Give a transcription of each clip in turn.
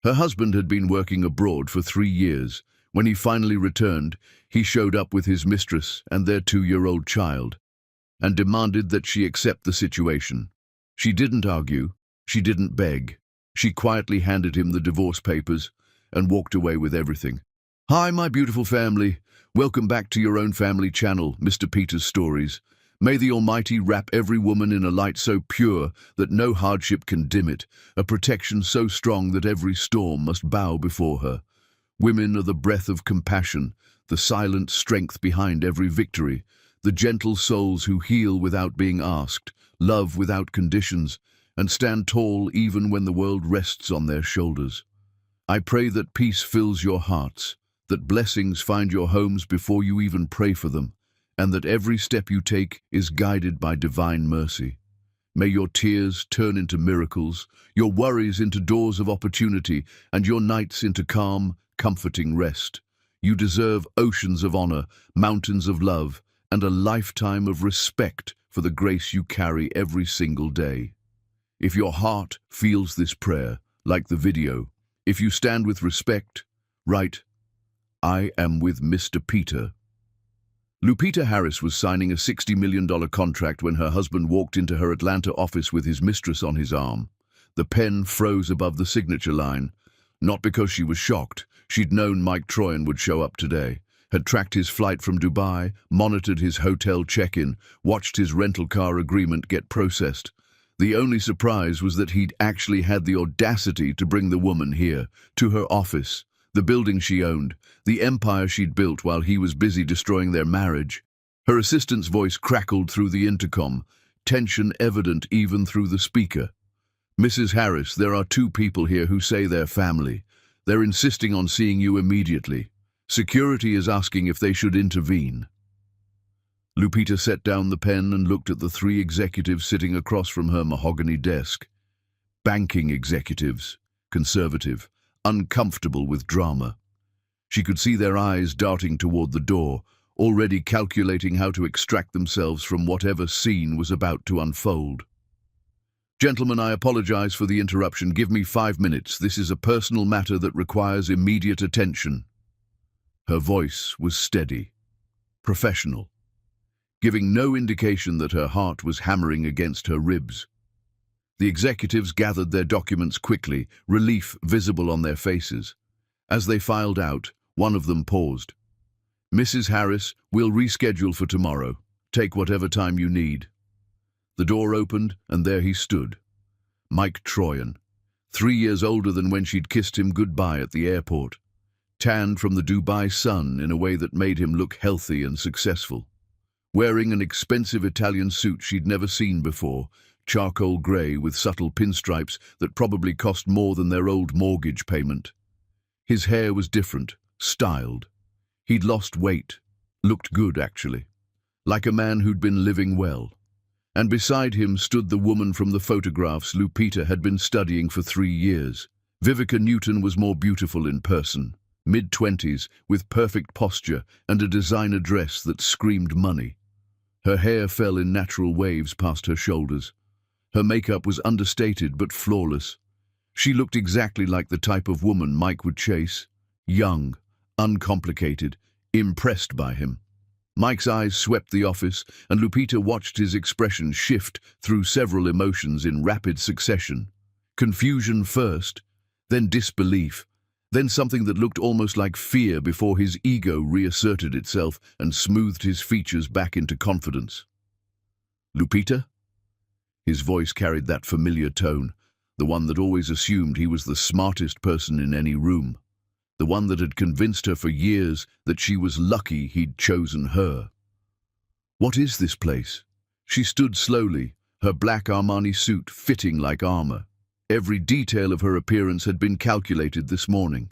Her husband had been working abroad for 3 years. When he finally returned, he showed up with his mistress and their 2-year-old child, and demanded that she accept the situation. She didn't argue, she didn't beg. She quietly handed him the divorce papers and walked away with everything. "Hi, my beautiful family. Welcome back to your own family channel, Mr. Peter's Stories. May the Almighty wrap every woman in a light so pure that no hardship can dim it, a protection so strong that every storm must bow before her. Women are the breath of compassion, the silent strength behind every victory, the gentle souls who heal without being asked, love without conditions, and stand tall even when the world rests on their shoulders. I pray that peace fills your hearts, that blessings find your homes before you even pray for them, and that every step you take is guided by divine mercy. May your tears turn into miracles, your worries into doors of opportunity, and your nights into calm, comforting rest. You deserve oceans of honor, mountains of love, and a lifetime of respect for the grace you carry every single day. If your heart feels this prayer, like the video, if you stand with respect, write, "I am with Mr. Peter." Lupita Harris was signing a $60 million contract when her husband walked into her Atlanta office with his mistress on his arm. The pen froze above the signature line. Not because she was shocked. She'd known Mike Troyan would show up today, had tracked his flight from Dubai, monitored his hotel check-in, watched his rental car agreement get processed. The only surprise was that he'd actually had the audacity to bring the woman here, to her office, the building she owned, the empire she'd built while he was busy destroying their marriage. Her assistant's voice crackled through the intercom, tension evident even through the speaker. "Mrs. Harris, there are 2 people here who say they're family. They're insisting on seeing you immediately. Security is asking if they should intervene." Lupita set down the pen and looked at the 3 executives sitting across from her mahogany desk. Banking executives, conservative, uncomfortable with drama. She could see their eyes darting toward the door, already calculating how to extract themselves from whatever scene was about to unfold. "Gentlemen, I apologize for the interruption. Give me 5 minutes. This is a personal matter that requires immediate attention." Her voice was steady, professional, giving no indication that her heart was hammering against her ribs. The executives gathered their documents quickly, relief visible on their faces. As they filed out, one of them paused. "Mrs. Harris, we'll reschedule for tomorrow. Take whatever time you need." The door opened, and there he stood. Mike Troyan, 3 years older than when she'd kissed him goodbye at the airport, tanned from the Dubai sun in a way that made him look healthy and successful. Wearing an expensive Italian suit she'd never seen before, charcoal grey with subtle pinstripes that probably cost more than their old mortgage payment. His hair was different, styled. He'd lost weight, looked good actually, like a man who'd been living well. And beside him stood the woman from the photographs Lupita had been studying for 3 years. Vivica Newton was more beautiful in person, mid-20s, with perfect posture and a designer dress that screamed money. Her hair fell in natural waves past her shoulders. Her makeup was understated but flawless. She looked exactly like the type of woman Mike would chase. Young, uncomplicated, impressed by him. Mike's eyes swept the office, and Lupita watched his expression shift through several emotions in rapid succession. Confusion first, then disbelief, then something that looked almost like fear before his ego reasserted itself and smoothed his features back into confidence. "Lupita?" His voice carried that familiar tone, the one that always assumed he was the smartest person in any room, the one that had convinced her for years that she was lucky he'd chosen her. "What is this place?" She stood slowly, her black Armani suit fitting like armor. Every detail of her appearance had been calculated this morning.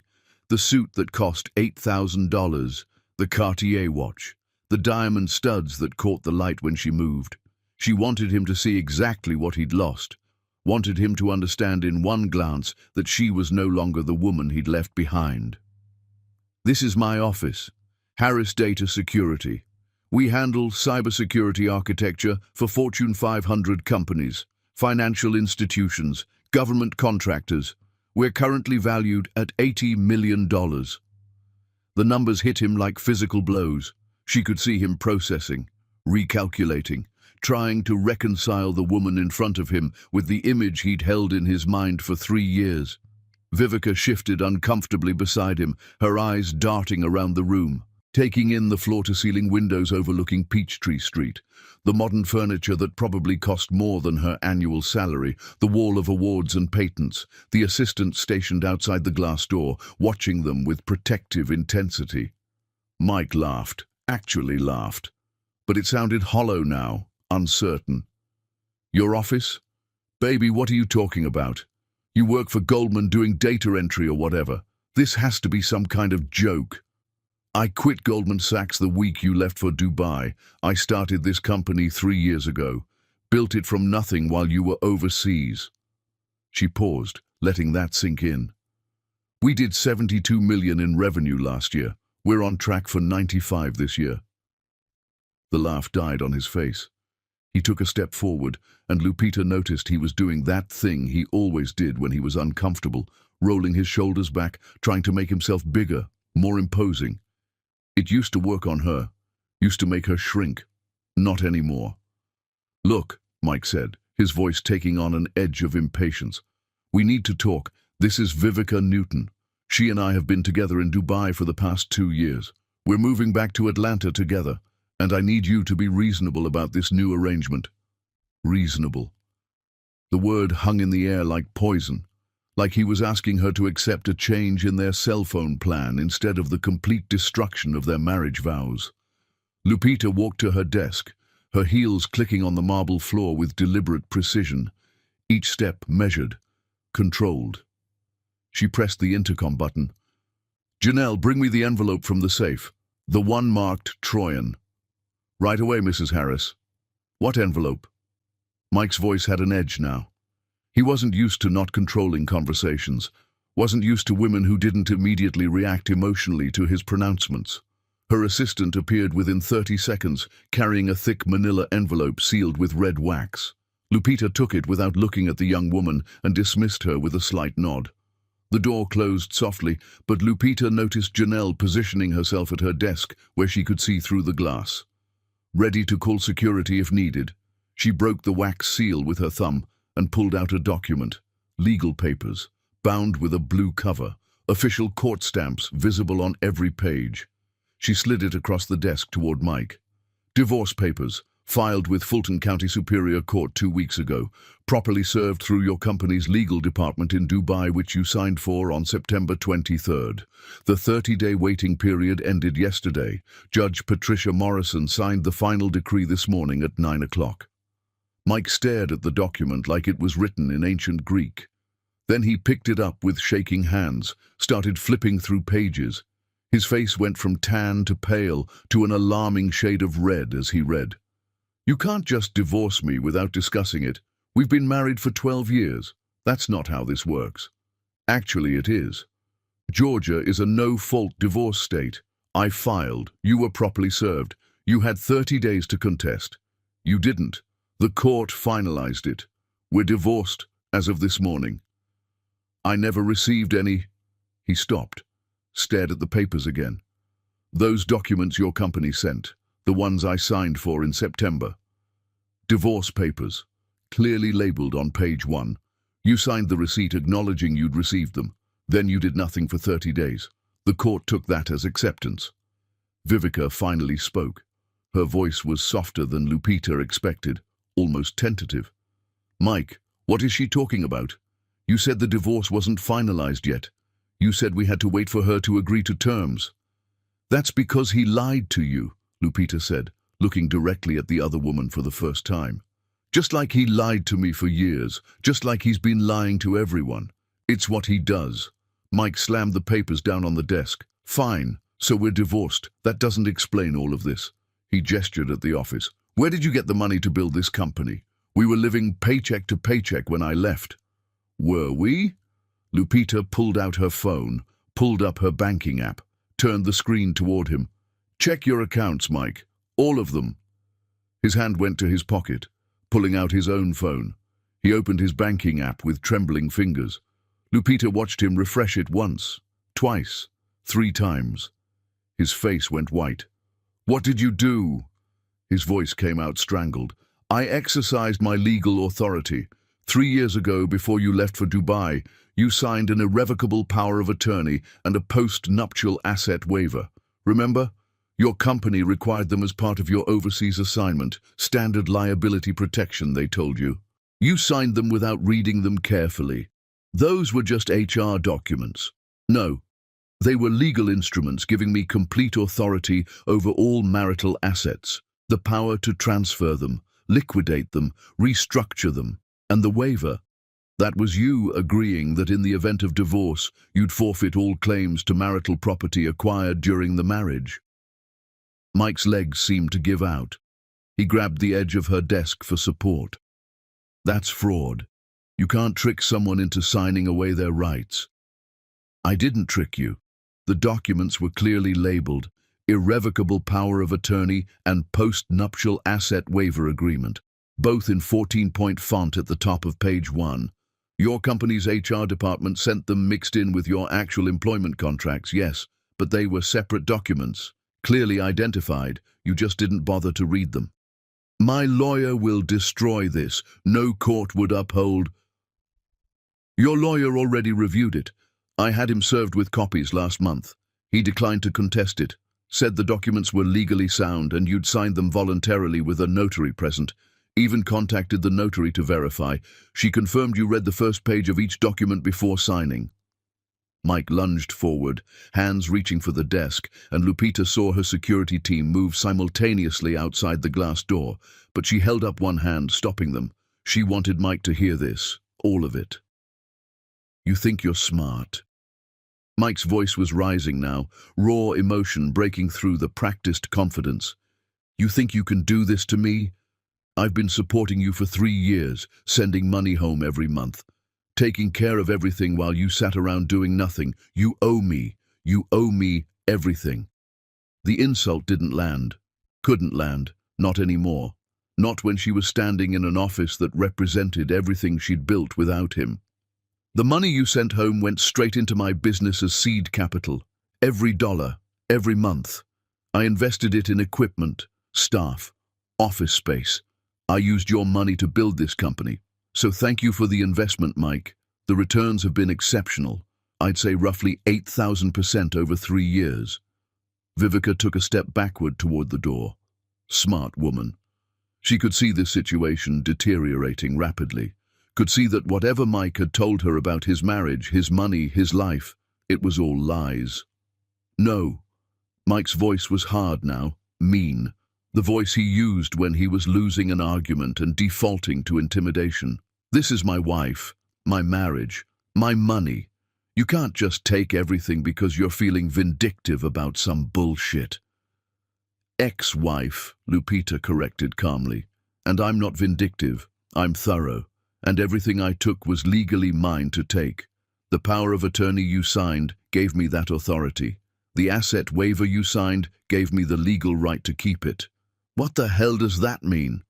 The suit that cost $8,000, the Cartier watch, the diamond studs that caught the light when she moved. She wanted him to see exactly what he'd lost, wanted him to understand in one glance that she was no longer the woman he'd left behind. "This is my office, Harris Data Security. We handle cybersecurity architecture for Fortune 500 companies, financial institutions, government contractors. We're currently valued at $80 million. The numbers hit him like physical blows. She could see him processing, recalculating, trying to reconcile the woman in front of him with the image he'd held in his mind for 3 years. Vivica shifted uncomfortably beside him, her eyes darting around the room, taking in the floor-to-ceiling windows overlooking Peachtree Street, the modern furniture that probably cost more than her annual salary, the wall of awards and patents, the assistant stationed outside the glass door, watching them with protective intensity. Mike laughed, actually laughed, but it sounded hollow now, uncertain. Your office? Baby, what are you talking about? You work for Goldman doing data entry or whatever. This has to be some kind of joke. I quit Goldman Sachs the week you left for Dubai. I started this company 3 years ago. Built it from nothing while you were overseas. She paused, letting that sink in. We did 72 million in revenue last year. We're on track for 95 this year. The laugh died on his face. He took a step forward, and Lupita noticed he was doing that thing he always did when he was uncomfortable, rolling his shoulders back, trying to make himself bigger, more imposing. It used to work on her, used to make her shrink. Not anymore. Look, Mike said, his voice taking on an edge of impatience. We need to talk. This is Vivica Newton. She and I have been together in Dubai for the past 2 years. We're moving back to Atlanta together, and I need you to be reasonable about this new arrangement. Reasonable. The word hung in the air like poison, like he was asking her to accept a change in their cell phone plan instead of the complete destruction of their marriage vows. Lupita walked to her desk, her heels clicking on the marble floor with deliberate precision, each step measured, controlled. She pressed the intercom button. Janelle, bring me the envelope from the safe, the one marked Troyan. Right away, Mrs. Harris. What envelope? Mike's voice had an edge now. He wasn't used to not controlling conversations, wasn't used to women who didn't immediately react emotionally to his pronouncements. Her assistant appeared within 30 seconds, carrying a thick manila envelope sealed with red wax. Lupita took it without looking at the young woman and dismissed her with a slight nod. The door closed softly, but Lupita noticed Janelle positioning herself at her desk where she could see through the glass. Ready to call security if needed, she broke the wax seal with her thumb and pulled out a document, legal papers, bound with a blue cover, official court stamps visible on every page. She slid it across the desk toward Mike. Divorce papers, filed with Fulton County Superior Court 2 weeks ago, properly served through your company's legal department in Dubai, which you signed for on September 23rd. The 30-day waiting period ended yesterday. Judge Patricia Morrison signed the final decree this morning at 9 o'clock. Mike stared at the document like it was written in ancient Greek. Then he picked it up with shaking hands, started flipping through pages. His face went from tan to pale to an alarming shade of red as he read. You can't just divorce me without discussing it. We've been married for 12 years. That's not how this works. Actually, it is. Georgia is a no-fault divorce state. I filed. You were properly served. You had 30 days to contest. You didn't. The court finalized it. We're divorced as of this morning. I never received any. He stopped, stared at the papers again. Those documents your company sent, the ones I signed for in September. Divorce papers, clearly labeled on page 1. You signed the receipt acknowledging you'd received them. Then you did nothing for 30 days. The court took that as acceptance. Vivica finally spoke. Her voice was softer than Lupita expected, almost tentative. Mike, what is she talking about? You said the divorce wasn't finalized yet. You said we had to wait for her to agree to terms. That's because he lied to you, Lupita said, looking directly at the other woman for the first time. Just like he lied to me for years, just like he's been lying to everyone. It's what he does. Mike slammed the papers down on the desk. Fine, so we're divorced. That doesn't explain all of this. He gestured at the office. Where did you get the money to build this company? We were living paycheck to paycheck when I left. Were we? Lupita pulled out her phone, pulled up her banking app, turned the screen toward him. Check your accounts, Mike. All of them. His hand went to his pocket, pulling out his own phone. He opened his banking app with trembling fingers. Lupita watched him refresh it once, twice, 3 times. His face went white. "What did you do?" His voice came out strangled. "I exercised my legal authority. 3 years ago, before you left for Dubai, you signed an irrevocable power of attorney and a post-nuptial asset waiver. Remember? Your company required them as part of your overseas assignment, standard liability protection, they told you. You signed them without reading them carefully. Those were just HR documents. No, they were legal instruments giving me complete authority over all marital assets, the power to transfer them, liquidate them, restructure them, and the waiver. That was you agreeing that in the event of divorce, you'd forfeit all claims to marital property acquired during the marriage." Mike's legs seemed to give out. He grabbed the edge of her desk for support. "That's fraud. You can't trick someone into signing away their rights." "I didn't trick you. The documents were clearly labeled Irrevocable Power of Attorney and Post-Nuptial Asset Waiver Agreement, both in 14-point font at the top of page 1. Your company's HR department sent them mixed in with your actual employment contracts, yes, but they were separate documents, clearly identified. You just didn't bother to read them. My lawyer will destroy this. No court would uphold." "Your lawyer already reviewed it. I had him served with copies last month. He declined to contest it, said the documents were legally sound and you'd signed them voluntarily with a notary present. Even contacted the notary to verify. She confirmed you read the first page of each document before signing." Mike lunged forward, hands reaching for the desk, and Lupita saw her security team move simultaneously outside the glass door, but she held up one hand, stopping them. She wanted Mike to hear this, all of it. "You think you're smart." Mike's voice was rising now, raw emotion breaking through the practiced confidence. "You think you can do this to me? I've been supporting you for 3 years, sending money home every month, taking care of everything while you sat around doing nothing. You owe me. You owe me everything." The insult didn't land. Couldn't land. Not anymore. Not when she was standing in an office that represented everything she'd built without him. "The money you sent home went straight into my business as seed capital. Every dollar. Every month. I invested it in equipment, staff, office space. I used your money to build this company. So thank you for the investment, Mike. The returns have been exceptional. I'd say roughly 8,000% over 3 years. Vivica took a step backward toward the door. Smart woman. She could see this situation deteriorating rapidly. Could see that whatever Mike had told her about his marriage, his money, his life, it was all lies. No. Mike's voice was hard now, mean. The voice he used when he was losing an argument and defaulting to intimidation. "This is my wife, my marriage, my money. You can't just take everything because you're feeling vindictive about some bullshit." "Ex-wife," Lupita corrected calmly. "And I'm not vindictive, I'm thorough. And everything I took was legally mine to take. The power of attorney you signed gave me that authority. The asset waiver you signed gave me the legal right to keep it." "What the hell does that mean?"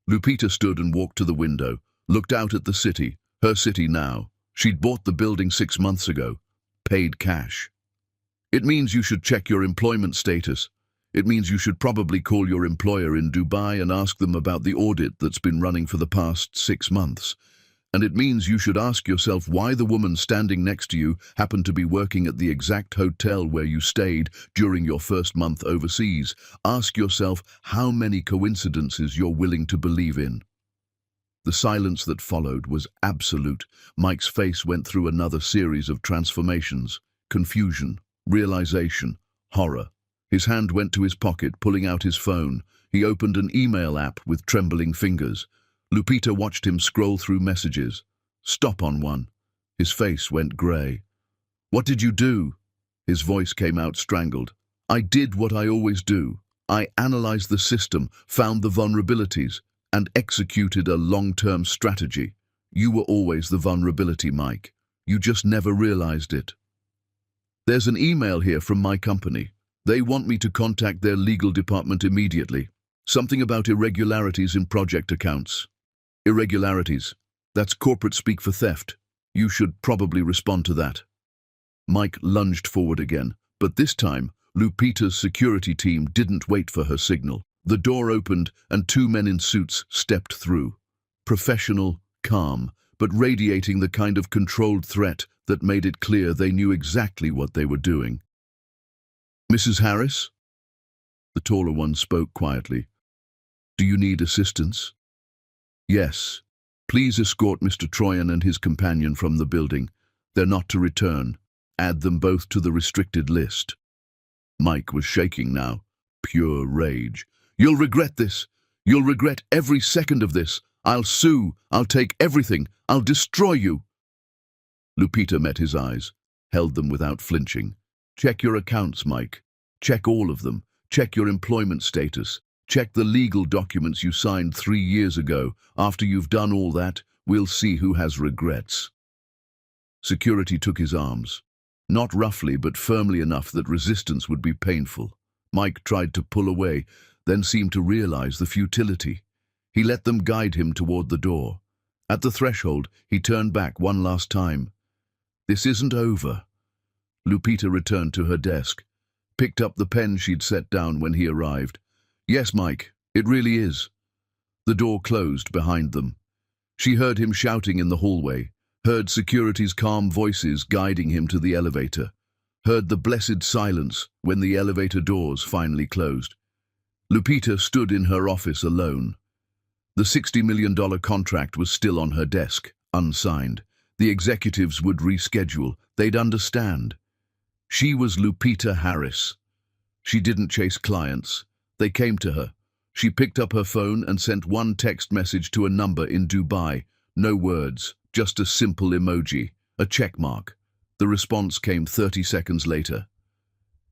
Lupita stood and walked to the window, looked out at the city, her city now. She'd bought the building 6 months ago, paid cash. "It means you should check your employment status. It means you should probably call your employer in Dubai and ask them about the audit that's been running for the past 6 months. And it means you should ask yourself why the woman standing next to you happened to be working at the exact hotel where you stayed during your first month overseas. Ask yourself how many coincidences you're willing to believe in." The silence that followed was absolute. Mike's face went through another series of transformations. Confusion, realization, horror. His hand went to his pocket, pulling out his phone. He opened an email app with trembling fingers. Lupita watched him scroll through messages. Stop on one. His face went grey. "What did you do?" His voice came out strangled. "I did what I always do. I analyzed the system, found the vulnerabilities, and executed a long-term strategy. You were always the vulnerability, Mike. You just never realized it. There's an email here from my company. They want me to contact their legal department immediately. Something about irregularities in project accounts." "Irregularities. That's corporate speak for theft. You should probably respond to that. Mike lunged forward again, but this time, Lupita's security team didn't wait for her signal. The door opened and two men in suits stepped through. Professional, calm, but radiating the kind of controlled threat that made it clear they knew exactly what they were doing. "Mrs. Harris?" The taller one spoke quietly. "Do you need assistance?" "Yes. Please escort Mr. Troyan and his companion from the building. They're not to return. Add them both to the restricted list." Mike was shaking now. Pure rage. "You'll regret this. You'll regret every second of this. I'll sue. I'll take everything. I'll destroy you." Lupita met his eyes, held them without flinching. "Check your accounts, Mike. Check all of them. Check your employment status. Check the legal documents you signed 3 years ago. After you've done all that, we'll see who has regrets." Security took his arms. Not roughly, but firmly enough that resistance would be painful. Mike tried to pull away, then seemed to realize the futility. He let them guide him toward the door. At the threshold, he turned back one last time. "This isn't over." Lupita returned to her desk, picked up the pen she'd set down when he arrived. "Yes, Mike, it really is." The door closed behind them. She heard him shouting in the hallway, heard security's calm voices guiding him to the elevator, heard the blessed silence when the elevator doors finally closed. Lupita stood in her office alone. The $60 million contract was still on her desk, unsigned. The executives would reschedule. They'd understand. She was Lupita Harris. She didn't chase clients. They came to her. She picked up her phone and sent one text message to a number in Dubai. No words, just a simple emoji, a check mark. The response came 30 seconds later.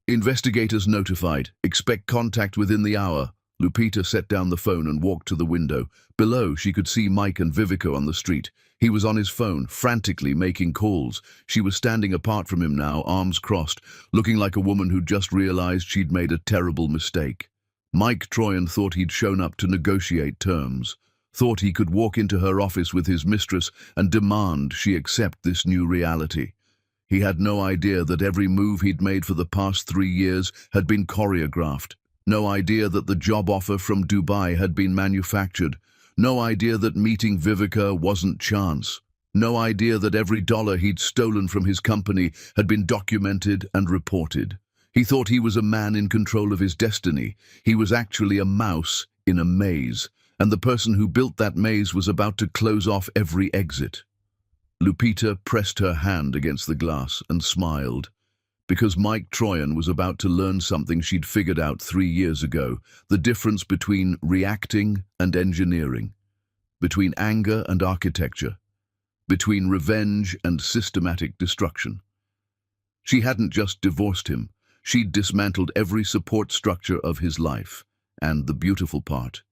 "Investigators notified. Expect contact within the hour." Lupita set down the phone and walked to the window. Below, she could see Mike and Vivica on the street. He was on his phone, frantically making calls. She was standing apart from him now, arms crossed, looking like a woman who'd just realized she'd made a terrible mistake. Mike Troyan thought he'd shown up to negotiate terms, thought he could walk into her office with his mistress and demand she accept this new reality. He had no idea that every move he'd made for the past 3 years had been choreographed. No idea that the job offer from Dubai had been manufactured. No idea that meeting Vivica wasn't chance. No idea that every dollar he'd stolen from his company had been documented and reported. He thought he was a man in control of his destiny. He was actually a mouse in a maze, and the person who built that maze was about to close off every exit. Lupita pressed her hand against the glass and smiled, because Mike Troyan was about to learn something she'd figured out 3 years ago, the difference between reacting and engineering, between anger and architecture, between revenge and systematic destruction. She hadn't just divorced him, she'd dismantled every support structure of his life, and the beautiful part,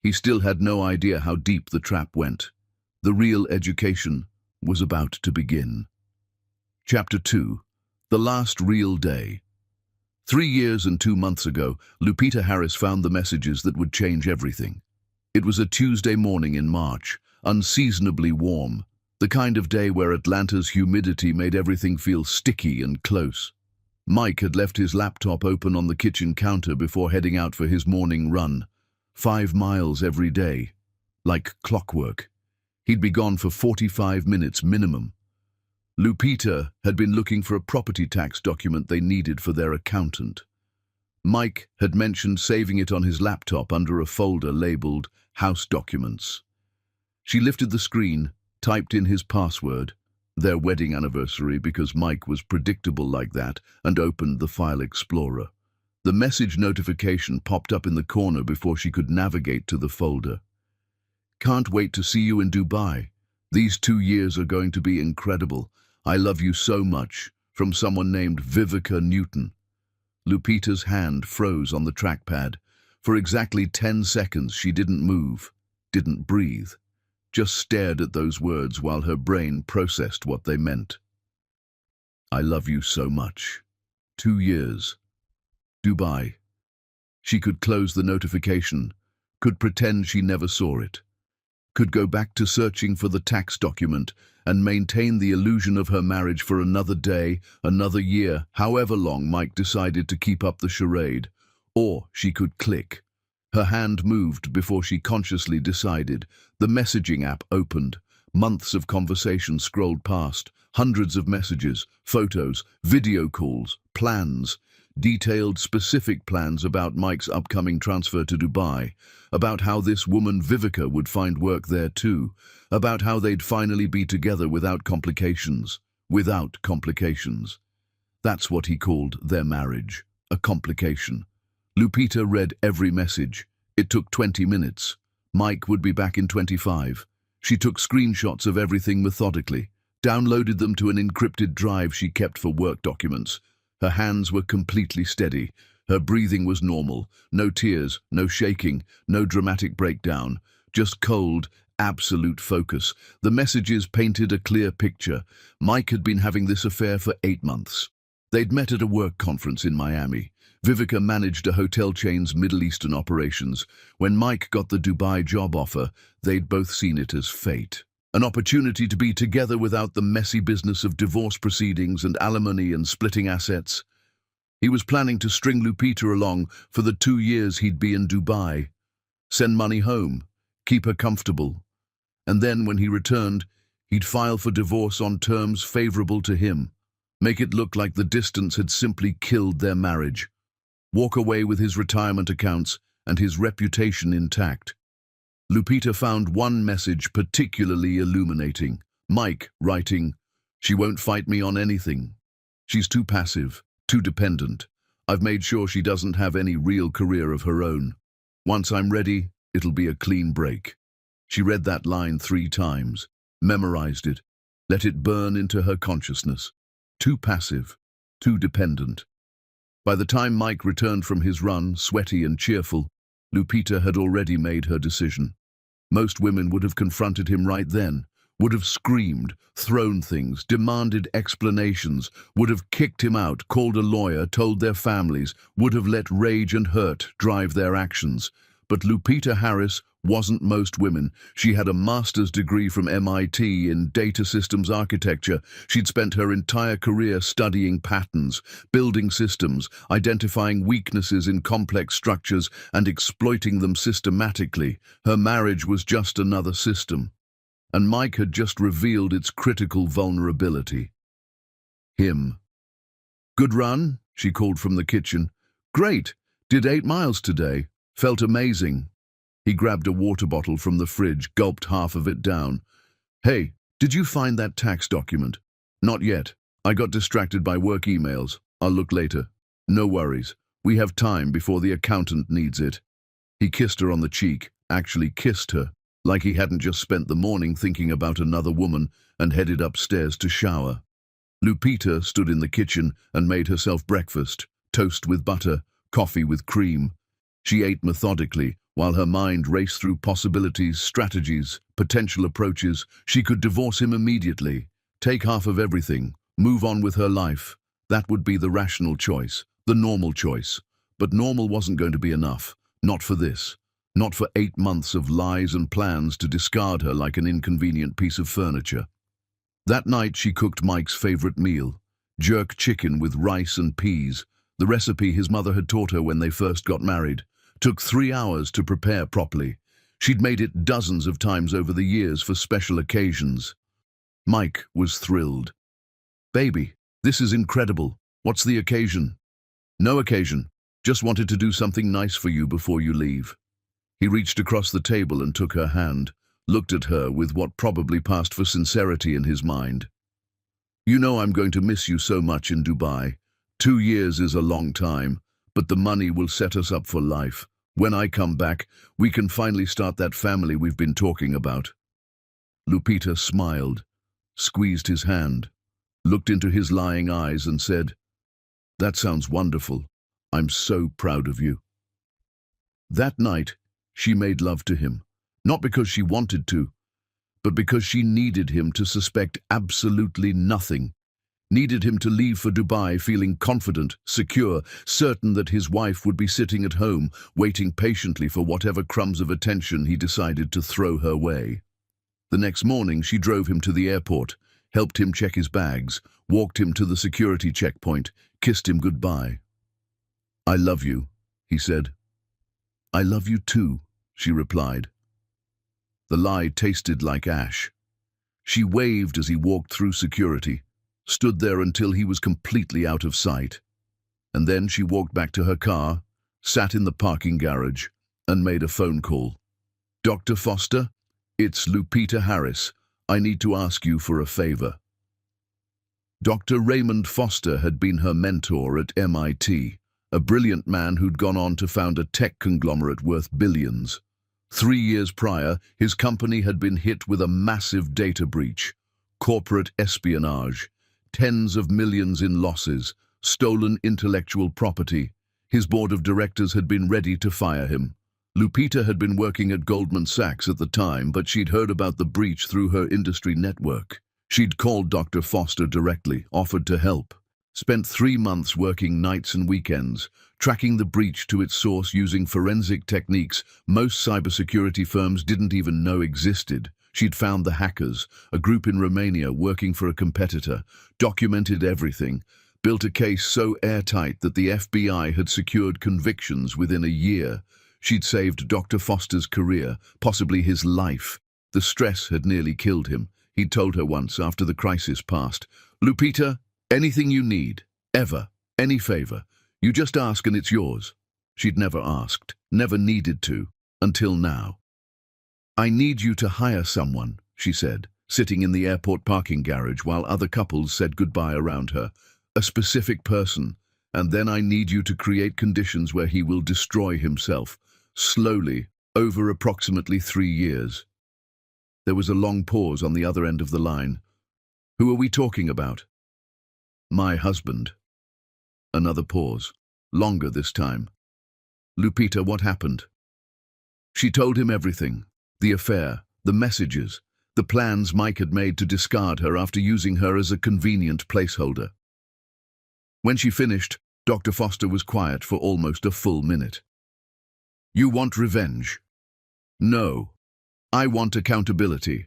he still had no idea how deep the trap went. The real education was about to begin. Chapter 2. The Last Real Day. 3 years and 2 months ago, Lupita Harris found the messages that would change everything. It was a Tuesday morning in March, unseasonably warm, the kind of day where Atlanta's humidity made everything feel sticky and close. Mike had left his laptop open on the kitchen counter before heading out for his morning run. 5 miles every day, like clockwork. He'd be gone for 45 minutes minimum. Lupita had been looking for a property tax document they needed for their accountant. Mike had mentioned saving it on his laptop under a folder labeled House Documents. She lifted the screen, typed in his password, their wedding anniversary because Mike was predictable like that, and opened the File Explorer. The message notification popped up in the corner before she could navigate to the folder. "Can't wait to see you in Dubai. These 2 years are going to be incredible. I love you so much," from someone named Vivica Newton. Lupita's hand froze on the trackpad. For exactly 10 seconds she didn't move, didn't breathe, just stared at those words while her brain processed what they meant. "I love you so much. 2 years. Dubai." She could close the notification, could pretend she never saw it. could go back to searching for the tax document and maintain the illusion of her marriage for another day, another year, however long Mike decided to keep up the charade. Or she could click. Her hand moved before she consciously decided. The messaging app opened. Months of conversation scrolled past. Hundreds of messages, photos, video calls, plans. Detailed specific plans about Mike's upcoming transfer to Dubai, about how this woman Vivica would find work there too, about how they'd finally be together without complications. Without complications. That's what he called their marriage, a complication. Lupita read every message. It took 20 minutes. Mike would be back in 25. She took screenshots of everything methodically, downloaded them to an encrypted drive she kept for work documents. Her hands were completely steady. Her breathing was normal. No tears, no shaking, no dramatic breakdown. Just cold, absolute focus. The messages painted a clear picture. Mike had been having this affair for 8 months. They'd met at a work conference in Miami. Vivica managed a hotel chain's Middle Eastern operations. When Mike got the Dubai job offer, they'd both seen it as fate. An opportunity to be together without the messy business of divorce proceedings and alimony and splitting assets. He was planning to string Lupita along for the 2 years he'd be in Dubai. Send money home, keep her comfortable. And then, when he returned, he'd file for divorce on terms favorable to him. Make it look like the distance had simply killed their marriage. Walk away with his retirement accounts and his reputation intact. Lupita found one message particularly illuminating. Mike writing, "She won't fight me on anything. She's too passive, too dependent. I've made sure she doesn't have any real career of her own. Once I'm ready, it'll be a clean break." She read that line 3 times, memorized it, let it burn into her consciousness. Too passive, too dependent. By the time Mike returned from his run, sweaty and cheerful, Lupita had already made her decision. Most women would have confronted him right then, would have screamed, thrown things, demanded explanations, would have kicked him out, called a lawyer, told their families, would have let rage and hurt drive their actions. But Lupita Harris wasn't most women. She had a master's degree from MIT in data systems architecture. She'd spent her entire career studying patterns, building systems, identifying weaknesses in complex structures, and exploiting them systematically. Her marriage was just another system. And Mike had just revealed its critical vulnerability. Him. "Good run?" she called from the kitchen. "Great. Did 8 miles today. Felt amazing." He grabbed a water bottle from the fridge, gulped half of it down. "Hey, did you find that tax document?" "Not yet. I got distracted by work emails. I'll look later." "No worries. We have time before the accountant needs it." He kissed her on the cheek, actually kissed her, like he hadn't just spent the morning thinking about another woman, and headed upstairs to shower. Lupita stood in the kitchen and made herself breakfast, toast with butter, coffee with cream. She ate methodically, while her mind raced through possibilities, strategies, potential approaches. She could divorce him immediately, take half of everything, move on with her life. That would be the rational choice, the normal choice. But normal wasn't going to be enough. Not for this. Not for 8 months of lies and plans to discard her like an inconvenient piece of furniture. That night she cooked Mike's favorite meal, jerk chicken with rice and peas, the recipe his mother had taught her when they first got married. Took 3 hours to prepare properly. She'd made it dozens of times over the years for special occasions. Mike was thrilled. "Baby, this is incredible. What's the occasion?" "No occasion. Just wanted to do something nice for you before you leave." He reached across the table and took her hand, looked at her with what probably passed for sincerity in his mind. "You know I'm going to miss you so much in Dubai. 2 years is a long time, but the money will set us up for life. When I come back, we can finally start that family we've been talking about." Lupita smiled, squeezed his hand, looked into his lying eyes and said, "That sounds wonderful. I'm so proud of you." That night, she made love to him, not because she wanted to, but because she needed him to suspect absolutely nothing. needed him to leave for Dubai feeling confident, secure, certain that his wife would be sitting at home, waiting patiently for whatever crumbs of attention he decided to throw her way. The next morning, she drove him to the airport, helped him check his bags, walked him to the security checkpoint, kissed him goodbye. "I love you," he said. "I love you too," she replied. The lie tasted like ash. She waved as he walked through security, stood there until he was completely out of sight. And then she walked back to her car, sat in the parking garage, and made a phone call. "Dr. Foster, it's Lupita Harris. I need to ask you for a favor." Dr. Raymond Foster had been her mentor at MIT, a brilliant man who'd gone on to found a tech conglomerate worth billions. 3 years prior, his company had been hit with a massive data breach, corporate espionage, tens of millions in losses, stolen intellectual property. His board of directors had been ready to fire him. Lupita had been working at Goldman Sachs at the time, but she'd heard about the breach through her industry network. She'd called Dr. Foster directly, offered to help. Spent 3 months working nights and weekends, tracking the breach to its source using forensic techniques most cybersecurity firms didn't even know existed. She'd found the hackers, a group in Romania working for a competitor, documented everything, built a case so airtight that the FBI had secured convictions within a year. She'd saved Dr. Foster's career, possibly his life. The stress had nearly killed him. He'd told her once after the crisis passed, "Lupita, anything you need, ever, any favor, you just ask and it's yours." She'd never asked, never needed to, until now. "I need you to hire someone," she said, sitting in the airport parking garage while other couples said goodbye around her. "A specific person, and then I need you to create conditions where he will destroy himself, slowly, over approximately 3 years. There was a long pause on the other end of the line. "Who are we talking about?" "My husband." Another pause, longer this time. "Lupita, what happened?" She told him everything. The affair, the messages, the plans Mike had made to discard her after using her as a convenient placeholder. When she finished, Dr. Foster was quiet for almost a full minute. "You want revenge?" "No. I want accountability.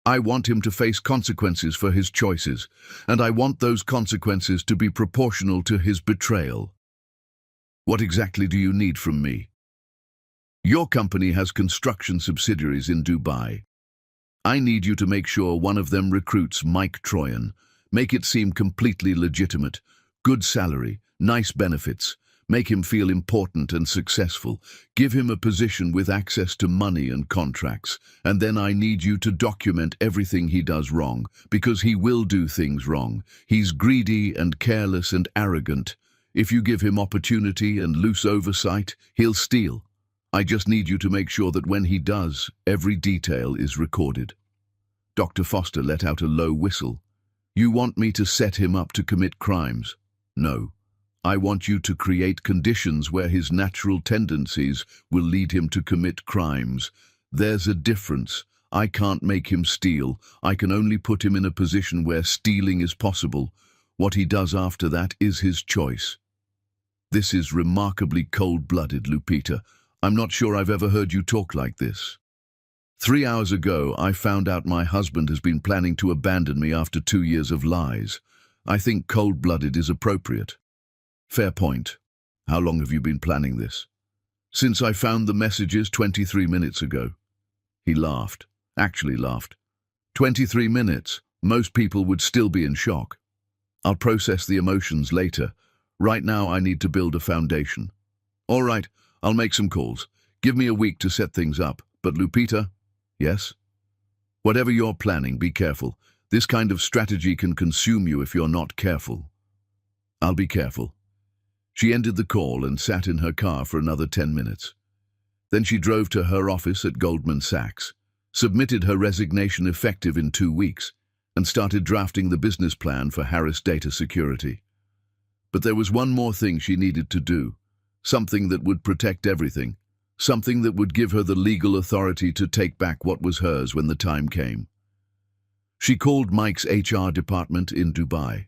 I want him to face consequences for his choices, and I want those consequences to be proportional to his betrayal." "What exactly do you need from me?" "Your company has construction subsidiaries in Dubai. I need you to make sure one of them recruits Mike Troyan. Make it seem completely legitimate. Good salary, nice benefits. Make him feel important and successful. Give him a position with access to money and contracts. And then I need you to document everything he does wrong, because he will do things wrong. He's greedy and careless and arrogant. If you give him opportunity and loose oversight, he'll steal. I just need you to make sure that when he does, every detail is recorded." Dr. Foster let out a low whistle. "You want me to set him up to commit crimes?" "No. I want you to create conditions where his natural tendencies will lead him to commit crimes. There's a difference. I can't make him steal. I can only put him in a position where stealing is possible. What he does after that is his choice." "This is remarkably cold-blooded, Lupita. I'm not sure I've ever heard you talk like this. 3 hours ago, I found out my husband has been planning to abandon me after 2 years of lies. I think cold-blooded is appropriate." "Fair point. How long have you been planning this?" "Since I found the messages 23 minutes ago." He laughed, actually laughed. 23 minutes. Most people would still be in shock. "I'll process the emotions later. Right now I need to build a foundation." "All right, I'll make some calls. Give me a week to set things up. But Lupita?" "Yes?" "Whatever you're planning, be careful. This kind of strategy can consume you if you're not careful." "I'll be careful." She ended the call and sat in her car for another 10 minutes. Then she drove to her office at Goldman Sachs, submitted her resignation effective in 2 weeks, and started drafting the business plan for Harris Data Security. But there was one more thing she needed to do, something that would protect everything, something that would give her the legal authority to take back what was hers when the time came. She called Mike's HR department in Dubai.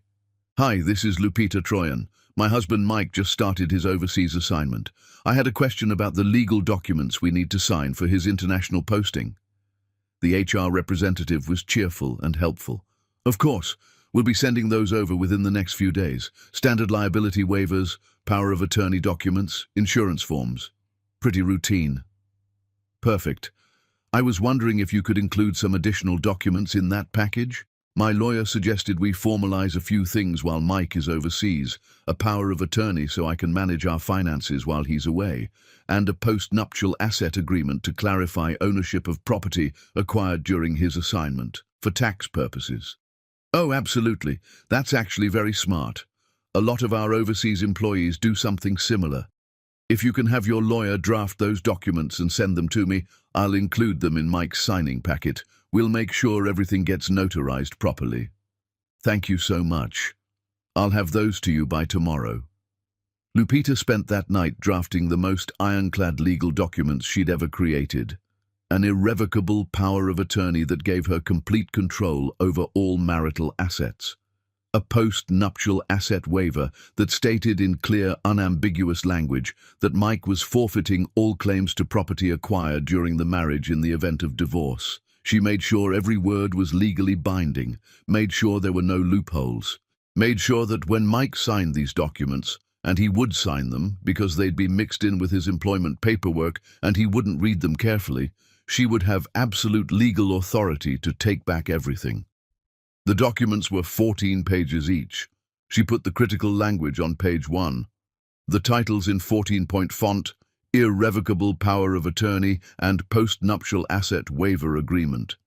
Hi, this is Lupita Troyan. My husband Mike just started his overseas assignment. I had a question about the legal documents we need to sign for his international posting. The HR representative was cheerful and helpful. Of course, we'll be sending those over within the next few days. Standard liability waivers, power of attorney documents, insurance forms. Pretty routine. Perfect. I was wondering if you could include some additional documents in that package? My lawyer suggested we formalize a few things while Mike is overseas, a power of attorney so I can manage our finances while he's away, and a post-nuptial asset agreement to clarify ownership of property acquired during his assignment, for tax purposes. Oh, absolutely. That's actually very smart. A lot of our overseas employees do something similar. If you can have your lawyer draft those documents and send them to me, I'll include them in Mike's signing packet. We'll make sure everything gets notarized properly. Thank you so much. I'll have those to you by tomorrow. Lupita spent that night drafting the most ironclad legal documents she'd ever created. An irrevocable power of attorney that gave her complete control over all marital assets. A post-nuptial asset waiver that stated in clear, unambiguous language that Mike was forfeiting all claims to property acquired during the marriage in the event of divorce. She made sure every word was legally binding, made sure there were no loopholes, made sure that when Mike signed these documents, and he would sign them because they'd be mixed in with his employment paperwork and he wouldn't read them carefully, she would have absolute legal authority to take back everything. The documents were 14 pages each. She put the critical language on page 1. The titles in 14-point font, Irrevocable Power of Attorney and Post-Nuptial Asset Waiver Agreement.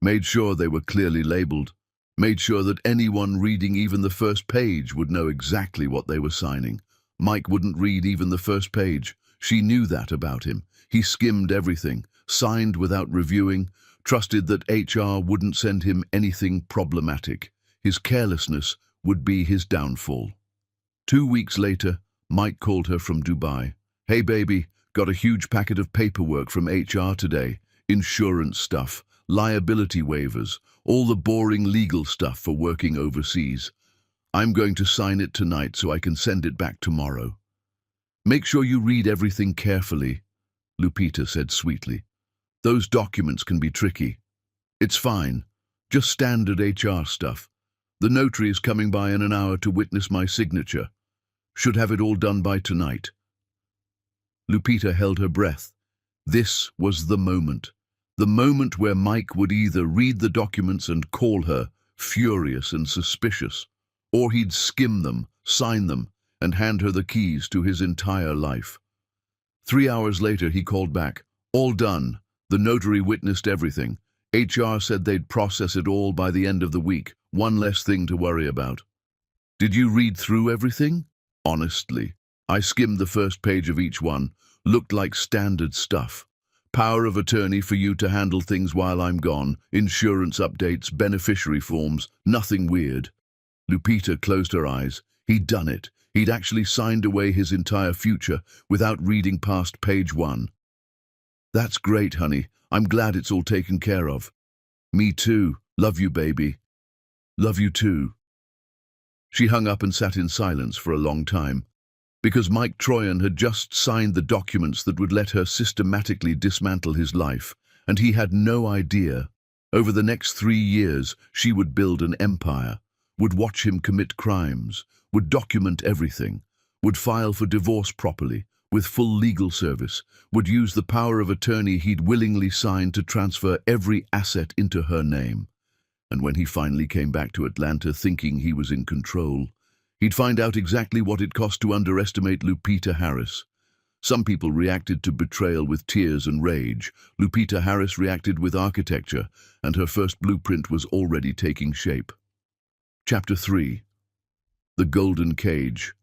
Made sure they were clearly labeled. Made sure that anyone reading even the first page would know exactly what they were signing. Mike wouldn't read even the first page. She knew that about him. He skimmed everything, signed without reviewing, trusted that HR wouldn't send him anything problematic. His carelessness would be his downfall. 2 weeks later, Mike called her from Dubai. Hey baby, got a huge packet of paperwork from HR today. Insurance stuff, liability waivers, all the boring legal stuff for working overseas. I'm going to sign it tonight so I can send it back tomorrow. Make sure you read everything carefully, Lupita said sweetly. Those documents can be tricky. It's fine. Just standard HR stuff. The notary is coming by in an hour to witness my signature. Should have it all done by tonight. Lupita held her breath. This was the moment. The moment where Mike would either read the documents and call her, furious and suspicious, or he'd skim them, sign them, and hand her the keys to his entire life. 3 hours later he called back. All done. The notary witnessed everything. HR said they'd process it all by the end of the week. One less thing to worry about. Did you read through everything? Honestly, I skimmed the first page of each one. Looked like standard stuff. Power of attorney for you to handle things while I'm gone. Insurance updates, beneficiary forms. Nothing weird. Lupita closed her eyes. He'd done it. He'd actually signed away his entire future without reading past page 1. That's great, honey. I'm glad it's all taken care of. Me too. Love you, baby. Love you too. She hung up and sat in silence for a long time, because Mike Troyan had just signed the documents that would let her systematically dismantle his life, and he had no idea. Over the next 3 years, she would build an empire, would watch him commit crimes, would document everything, would file for divorce properly, with full legal service, would use the power of attorney he'd willingly signed to transfer every asset into her name. And when he finally came back to Atlanta thinking he was in control, he'd find out exactly what it cost to underestimate Lupita Harris. Some people reacted to betrayal with tears and rage. Lupita Harris reacted with architecture, and her first blueprint was already taking shape. Chapter 3. The Golden Cage.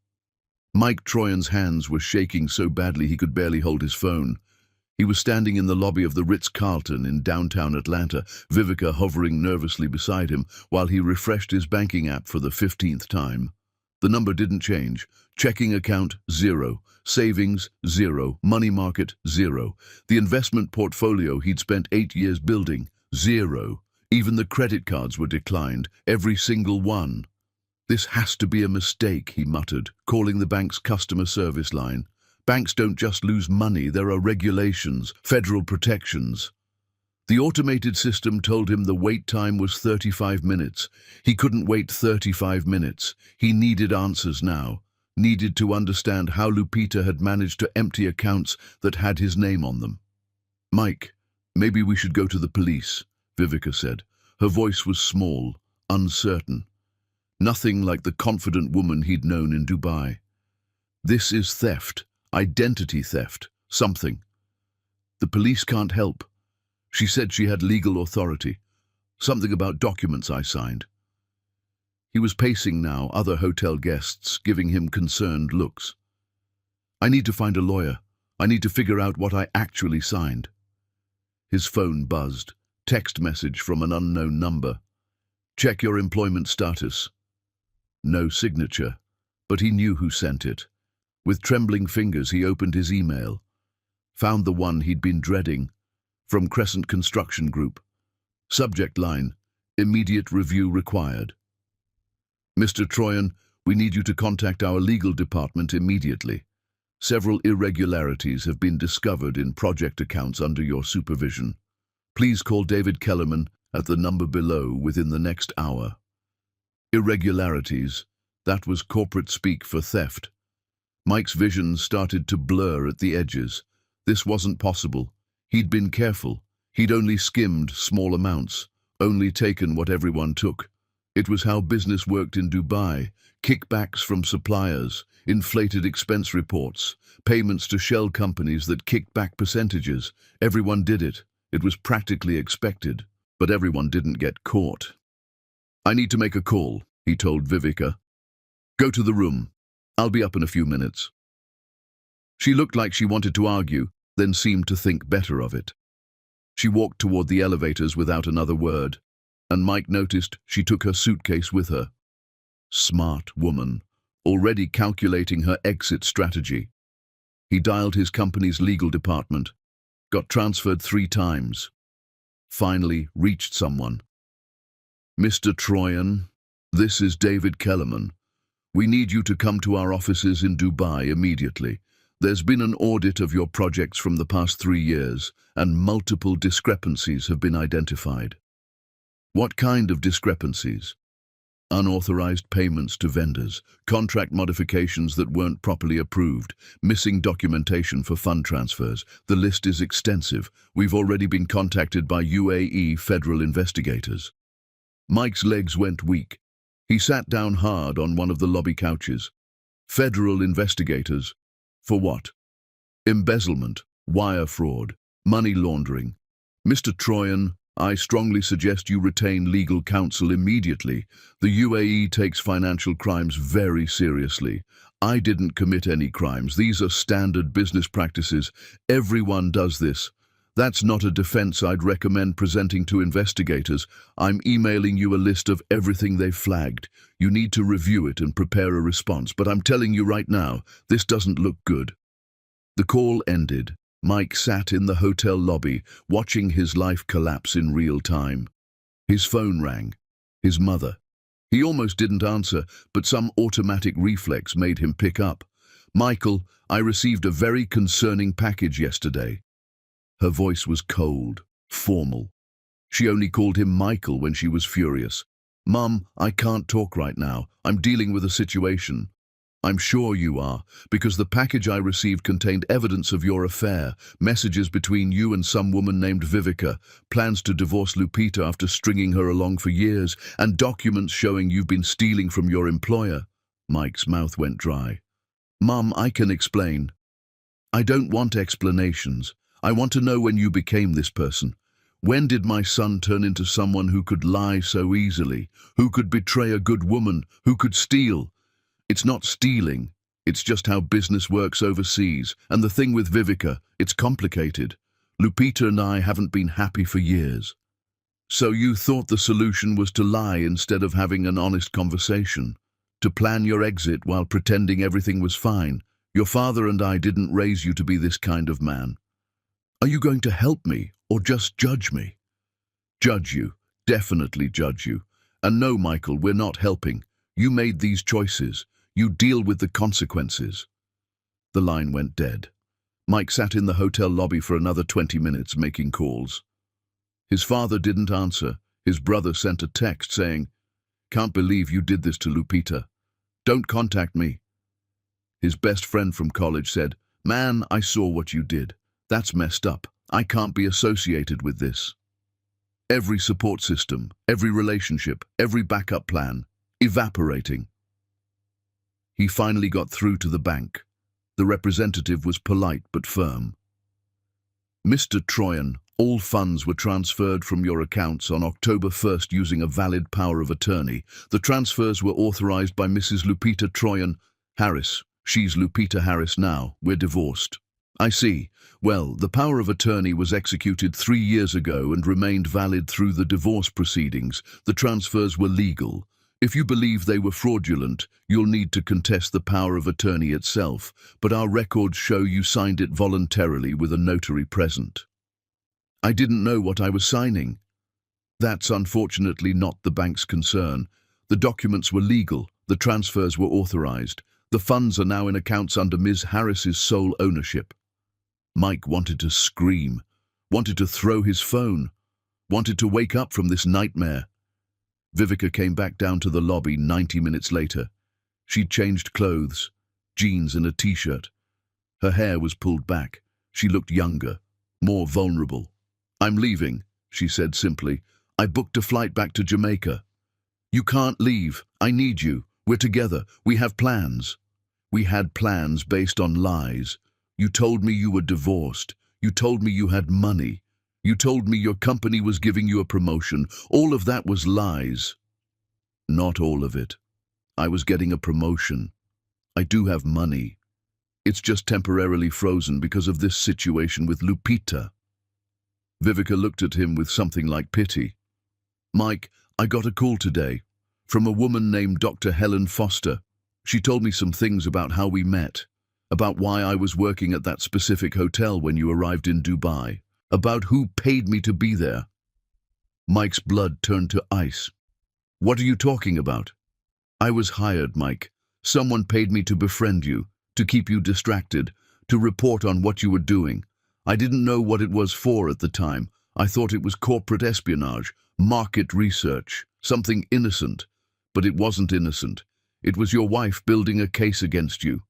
Mike Troyan's hands were shaking so badly he could barely hold his phone. He was standing in the lobby of the Ritz-Carlton in downtown Atlanta, Vivica hovering nervously beside him while he refreshed his banking app for the 15th time. The number didn't change. Checking account, 0. Savings, 0. Money market, 0. The investment portfolio he'd spent 8 years building, 0. Even the credit cards were declined, every single one. This has to be a mistake, he muttered, calling the bank's customer service line. Banks don't just lose money, there are regulations, federal protections. The automated system told him the wait time was 35 minutes. He couldn't wait 35 minutes. He needed answers now, needed to understand how Lupita had managed to empty accounts that had his name on them. Mike, maybe we should go to the police, Vivica said. Her voice was small, uncertain. Nothing like the confident woman he'd known in Dubai. This is theft, identity theft, something. The police can't help. She said she had legal authority. Something about documents I signed. He was pacing now, other hotel guests giving him concerned looks. I need to find a lawyer. I need to figure out what I actually signed. His phone buzzed. Text message from an unknown number. Check your employment status. No signature, but he knew who sent it. With trembling fingers, he opened his email. Found the one he'd been dreading. From Crescent Construction Group. Subject line, immediate review required. Mr. Troyan, we need you to contact our legal department immediately. Several irregularities have been discovered in project accounts under your supervision. Please call David Kellerman at the number below within the next hour. Irregularities, that was corporate speak for theft. Mike's vision started to blur at the edges. This wasn't possible. He'd been careful. He'd only skimmed small amounts, only taken what everyone took. It was how business worked in Dubai. Kickbacks from suppliers, inflated expense reports, payments to shell companies that kicked back percentages. Everyone did it. It was practically expected, but everyone didn't get caught. I need to make a call, he told Vivica. Go to the room. I'll be up in a few minutes. She looked like she wanted to argue, then seemed to think better of it. She walked toward the elevators without another word, and Mike noticed she took her suitcase with her. Smart woman, already calculating her exit strategy. He dialed his company's legal department, got transferred 3 times, finally reached someone. Mr. Troyan, this is David Kellerman. We need you to come to our offices in Dubai immediately. There's been an audit of your projects from the past 3 years, and multiple discrepancies have been identified. What kind of discrepancies? Unauthorized payments to vendors, contract modifications that weren't properly approved, missing documentation for fund transfers. The list is extensive. We've already been contacted by UAE federal investigators. Mike's legs went weak. He sat down hard on one of the lobby couches. Federal investigators. For what? Embezzlement, wire fraud, money laundering. Mr. Troyan, I strongly suggest you retain legal counsel immediately. The UAE takes financial crimes very seriously. I didn't commit any crimes. These are standard business practices. Everyone does this. That's not a defense I'd recommend presenting to investigators. I'm emailing you a list of everything they've flagged. You need to review it and prepare a response, but I'm telling you right now, this doesn't look good. The call ended. Mike sat in the hotel lobby, watching his life collapse in real time. His phone rang. His mother. He almost didn't answer, but some automatic reflex made him pick up. Michael, I received a very concerning package yesterday. Her voice was cold, formal. She only called him Michael when she was furious. Mum, I can't talk right now. I'm dealing with a situation. I'm sure you are, because the package I received contained evidence of your affair, messages between you and some woman named Vivica, plans to divorce Lupita after stringing her along for years, and documents showing you've been stealing from your employer. Mike's mouth went dry. Mum, I can explain. I don't want explanations. I want to know when you became this person. When did my son turn into someone who could lie so easily, who could betray a good woman, who could steal? It's not stealing. It's just how business works overseas. And the thing with Vivica, it's complicated. Lupita and I haven't been happy for years. So you thought the solution was to lie instead of having an honest conversation, to plan your exit while pretending everything was fine. Your father and I didn't raise you to be this kind of man. Are you going to help me or just judge me? Judge you, definitely judge you. And no, Michael, we're not helping. You made these choices. You deal with the consequences." The line went dead. Mike sat in the hotel lobby for another 20 minutes making calls. His father didn't answer. His brother sent a text saying, "Can't believe you did this to Lupita. Don't contact me." His best friend from college said, "Man, I saw what you did. That's messed up. I can't be associated with this." Every support system, every relationship, every backup plan, evaporating. He finally got through to the bank. The representative was polite but firm. "Mr. Troyan, all funds were transferred from your accounts on October 1st using a valid power of attorney. The transfers were authorized by Mrs. Lupita Troyan Harris. She's Lupita Harris now. We're divorced." "I see. Well, the power of attorney was executed 3 years ago and remained valid through the divorce proceedings. The transfers were legal. If you believe they were fraudulent, you'll need to contest the power of attorney itself, but our records show you signed it voluntarily with a notary present." "I didn't know what I was signing." "That's unfortunately not the bank's concern. The documents were legal, the transfers were authorized. The funds are now in accounts under Ms. Harris's sole ownership." Mike wanted to scream, wanted to throw his phone, wanted to wake up from this nightmare. Vivica came back down to the lobby 90 minutes later. She'd changed clothes, jeans and a t-shirt. Her hair was pulled back. She looked younger, more vulnerable. "I'm leaving," she said simply. "I booked a flight back to Jamaica." "You can't leave. I need you. We're together. We have plans." "We had plans based on lies. You told me you were divorced. You told me you had money. You told me your company was giving you a promotion. All of that was lies." "Not all of it. I was getting a promotion. I do have money. It's just temporarily frozen because of this situation with Lupita." Vivica looked at him with something like pity. "Mike, I got a call today from a woman named Dr. Helen Foster. She told me some things about how we met, about why I was working at that specific hotel when you arrived in Dubai, about who paid me to be there." Mike's blood turned to ice. "What are you talking about?" "I was hired, Mike. Someone paid me to befriend you, to keep you distracted, to report on what you were doing. I didn't know what it was for at the time. I thought it was corporate espionage, market research, something innocent. But it wasn't innocent. It was your wife building a case against you."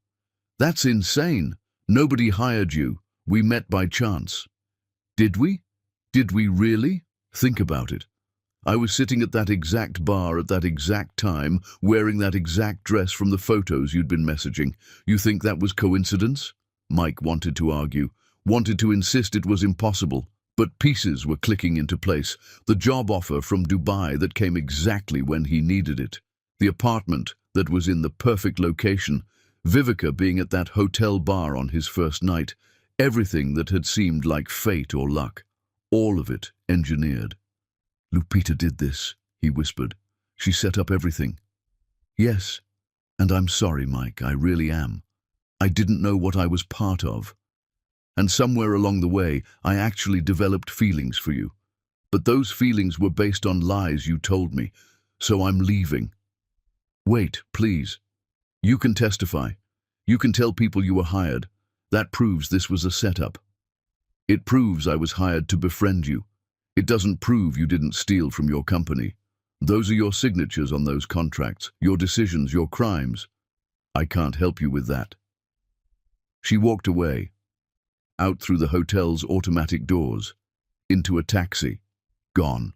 "That's insane. Nobody hired you. We met by chance." "Did we? Did we really? Think about it. I was sitting at that exact bar at that exact time, wearing that exact dress from the photos you'd been messaging. You think that was coincidence?" Mike wanted to argue, wanted to insist it was impossible, but pieces were clicking into place. The job offer from Dubai that came exactly when he needed it. The apartment that was in the perfect location. Vivica being at that hotel bar on his first night. Everything that had seemed like fate or luck. All of it engineered. "Lupita did this," he whispered. "She set up everything." "Yes, and I'm sorry, Mike, I really am. I didn't know what I was part of. And somewhere along the way, I actually developed feelings for you. But those feelings were based on lies you told me, so I'm leaving." "Wait, please. You can testify. You can tell people you were hired. That proves this was a setup. It proves I was hired to befriend you. It doesn't prove you didn't steal from your company. Those are your signatures on those contracts, your decisions, your crimes. I can't help you with that." She walked away, out through the hotel's automatic doors, into a taxi, gone.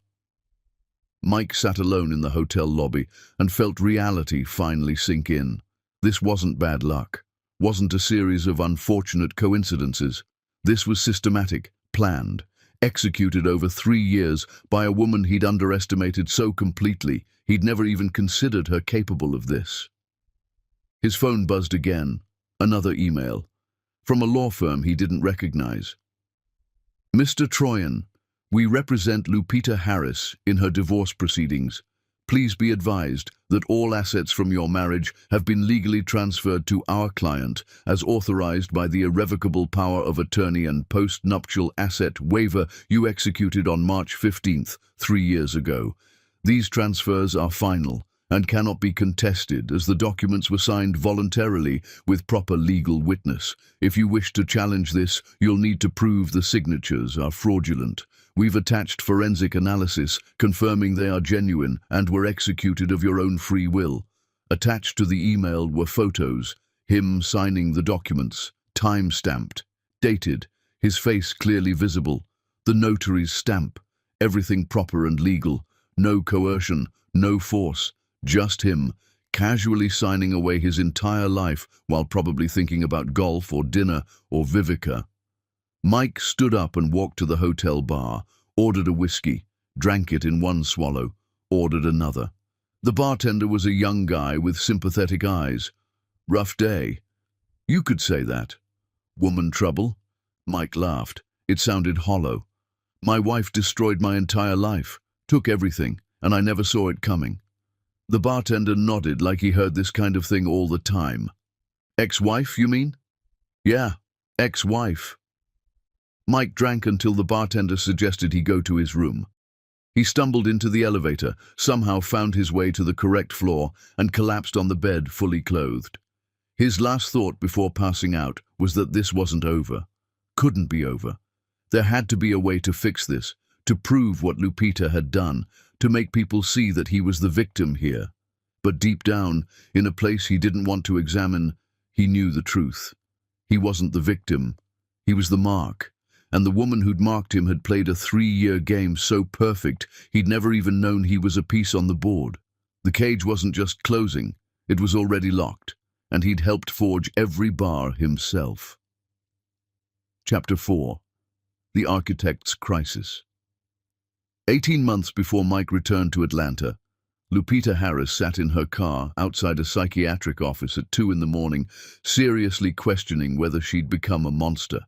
Mike sat alone in the hotel lobby and felt reality finally sink in. This wasn't bad luck, wasn't a series of unfortunate coincidences. This was systematic, planned, executed over 3 years by a woman he'd underestimated so completely he'd never even considered her capable of this. His phone buzzed again, another email, from a law firm he didn't recognize. "Mr. Troyan, we represent Lupita Harris in her divorce proceedings. Please be advised that all assets from your marriage have been legally transferred to our client as authorized by the irrevocable power of attorney and post-nuptial asset waiver you executed on March 15th, 3 years ago. These transfers are final and cannot be contested as the documents were signed voluntarily with proper legal witness. If you wish to challenge this, you'll need to prove the signatures are fraudulent. We've attached forensic analysis confirming they are genuine and were executed of your own free will. Attached to the email were photos, him signing the documents, time-stamped, dated, his face clearly visible, the notary's stamp, everything proper and legal, no coercion, no force, just him, casually signing away his entire life while probably thinking about golf or dinner or Vivica. Mike stood up and walked to the hotel bar, ordered a whiskey, drank it in one swallow, ordered another. The bartender was a young guy with sympathetic eyes. Rough day. You could say that. Woman trouble? Mike laughed. It sounded hollow. My wife destroyed my entire life, took everything, and I never saw it coming. The bartender nodded like he heard this kind of thing all the time. Ex-wife, you mean? Yeah, ex-wife. Mike drank until the bartender suggested he go to his room. He stumbled into the elevator, somehow found his way to the correct floor, and collapsed on the bed fully clothed. His last thought before passing out was that this wasn't over. Couldn't be over. There had to be a way to fix this, to prove what Lupita had done, to make people see that he was the victim here. But deep down, in a place he didn't want to examine, he knew the truth. He wasn't the victim. He was the mark. And the woman who'd marked him had played a 3-year game so perfect he'd never even known he was a piece on the board. The cage wasn't just closing, it was already locked, and he'd helped forge every bar himself. Chapter 4. The Architect's Crisis. 18 months before Mike returned to Atlanta, Lupita Harris sat in her car outside a psychiatric office at 2 in the morning, seriously questioning whether she'd become a monster.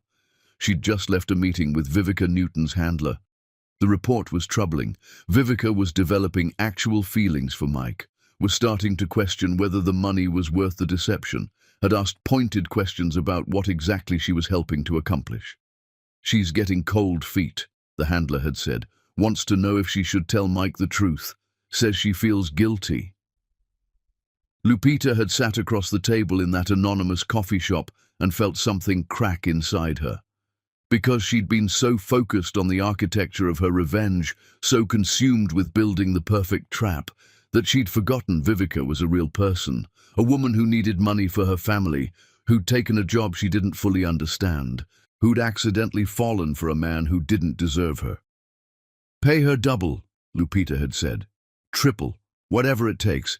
She'd just left a meeting with Vivica Newton's handler. The report was troubling. Vivica was developing actual feelings for Mike, was starting to question whether the money was worth the deception, had asked pointed questions about what exactly she was helping to accomplish. She's getting cold feet, the handler had said, wants to know if she should tell Mike the truth, says she feels guilty. Lupita had sat across the table in that anonymous coffee shop and felt something crack inside her. Because she'd been so focused on the architecture of her revenge, so consumed with building the perfect trap, that she'd forgotten Vivica was a real person, a woman who needed money for her family, who'd taken a job she didn't fully understand, who'd accidentally fallen for a man who didn't deserve her. Pay her double, Lupita had said. Triple, whatever it takes.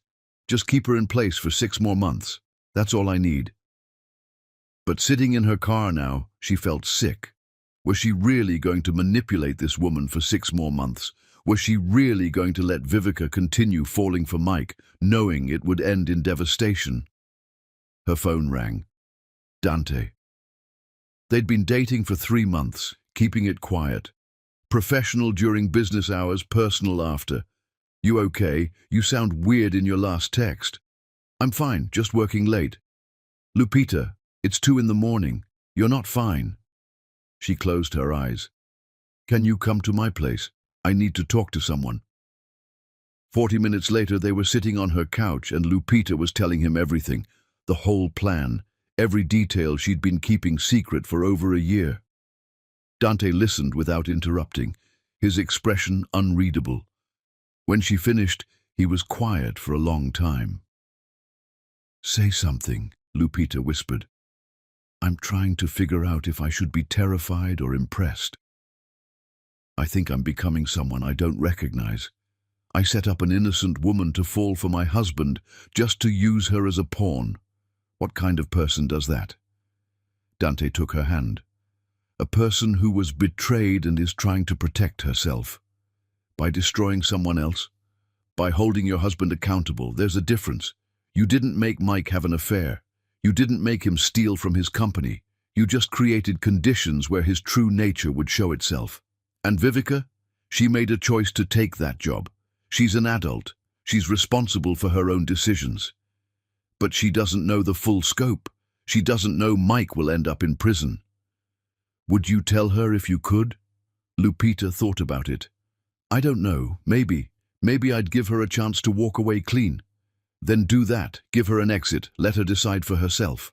Just keep her in place for 6 more months. That's all I need. But sitting in her car now, she felt sick. Was she really going to manipulate this woman for 6 more months? Was she really going to let Vivica continue falling for Mike, knowing it would end in devastation? Her phone rang. Dante. They'd been dating for 3 months, keeping it quiet. Professional during business hours, personal after. You okay? You sound weird in your last text. I'm fine, just working late. Lupita, it's 2 in the morning. You're not fine. She closed her eyes. Can you come to my place? I need to talk to someone. 40 minutes later, they were sitting on her couch and Lupita was telling him everything, the whole plan, every detail she'd been keeping secret for over a year. Dante listened without interrupting, his expression unreadable. When she finished, he was quiet for a long time. Say something, Lupita whispered. I'm trying to figure out if I should be terrified or impressed. I think I'm becoming someone I don't recognize. I set up an innocent woman to fall for my husband just to use her as a pawn. What kind of person does that? Dante took her hand. A person who was betrayed and is trying to protect herself. By destroying someone else? By holding your husband accountable, there's a difference. You didn't make Mike have an affair. You didn't make him steal from his company. You just created conditions where his true nature would show itself. And Vivica? She made a choice to take that job. She's an adult. She's responsible for her own decisions. But she doesn't know the full scope. She doesn't know Mike will end up in prison. Would you tell her if you could? Lupita thought about it. I don't know. Maybe. Maybe I'd give her a chance to walk away clean. Then do that, give her an exit, let her decide for herself.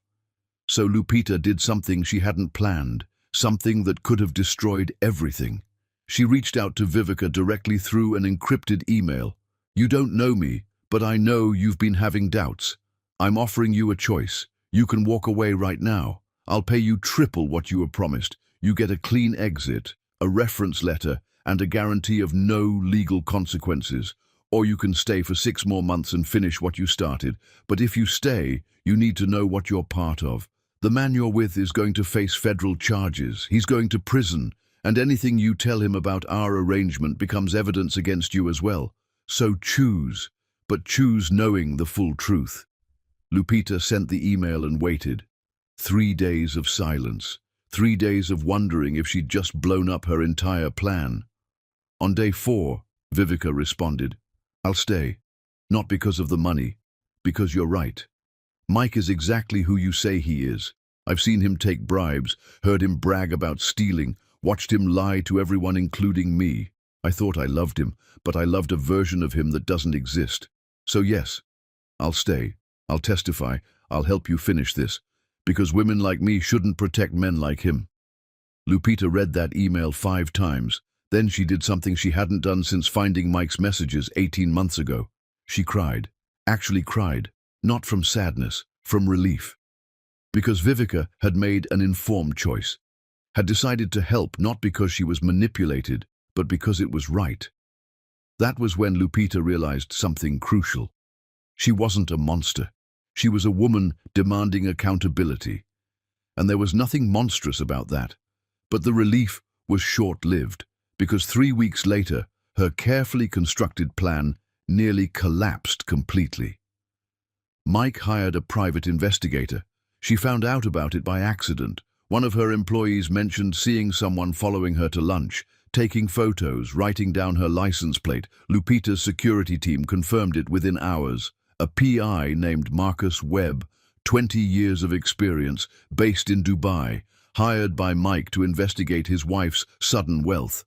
So Lupita did something she hadn't planned, something that could have destroyed everything. She reached out to Vivica directly through an encrypted email. You don't know me, but I know you've been having doubts. I'm offering you a choice. You can walk away right now. I'll pay you triple what you were promised. You get a clean exit, a reference letter, and a guarantee of no legal consequences. Or you can stay for 6 more months and finish what you started. But if you stay, you need to know what you're part of. The man you're with is going to face federal charges. He's going to prison, and anything you tell him about our arrangement becomes evidence against you as well. So choose, but choose knowing the full truth. Lupita sent the email and waited. 3 days of silence. 3 days of wondering if she'd just blown up her entire plan. On day 4, Vivica responded, I'll stay. Not because of the money, because you're right. Mike is exactly who you say he is. I've seen him take bribes, heard him brag about stealing, watched him lie to everyone including me. I thought I loved him, but I loved a version of him that doesn't exist. So yes, I'll stay. I'll testify. I'll help you finish this. Because women like me shouldn't protect men like him. Lupita read that email 5 times. Then she did something she hadn't done since finding Mike's messages 18 months ago. She cried. Actually cried. Not from sadness, from relief. Because Vivica had made an informed choice. Had decided to help not because she was manipulated, but because it was right. That was when Lupita realized something crucial. She wasn't a monster. She was a woman demanding accountability. And there was nothing monstrous about that. But the relief was short-lived, because 3 weeks later, her carefully constructed plan nearly collapsed completely. Mike hired a private investigator. She found out about it by accident. One of her employees mentioned seeing someone following her to lunch, taking photos, writing down her license plate. Lupita's security team confirmed it within hours. A PI named Marcus Webb, 20 years of experience, based in Dubai, hired by Mike to investigate his wife's sudden wealth.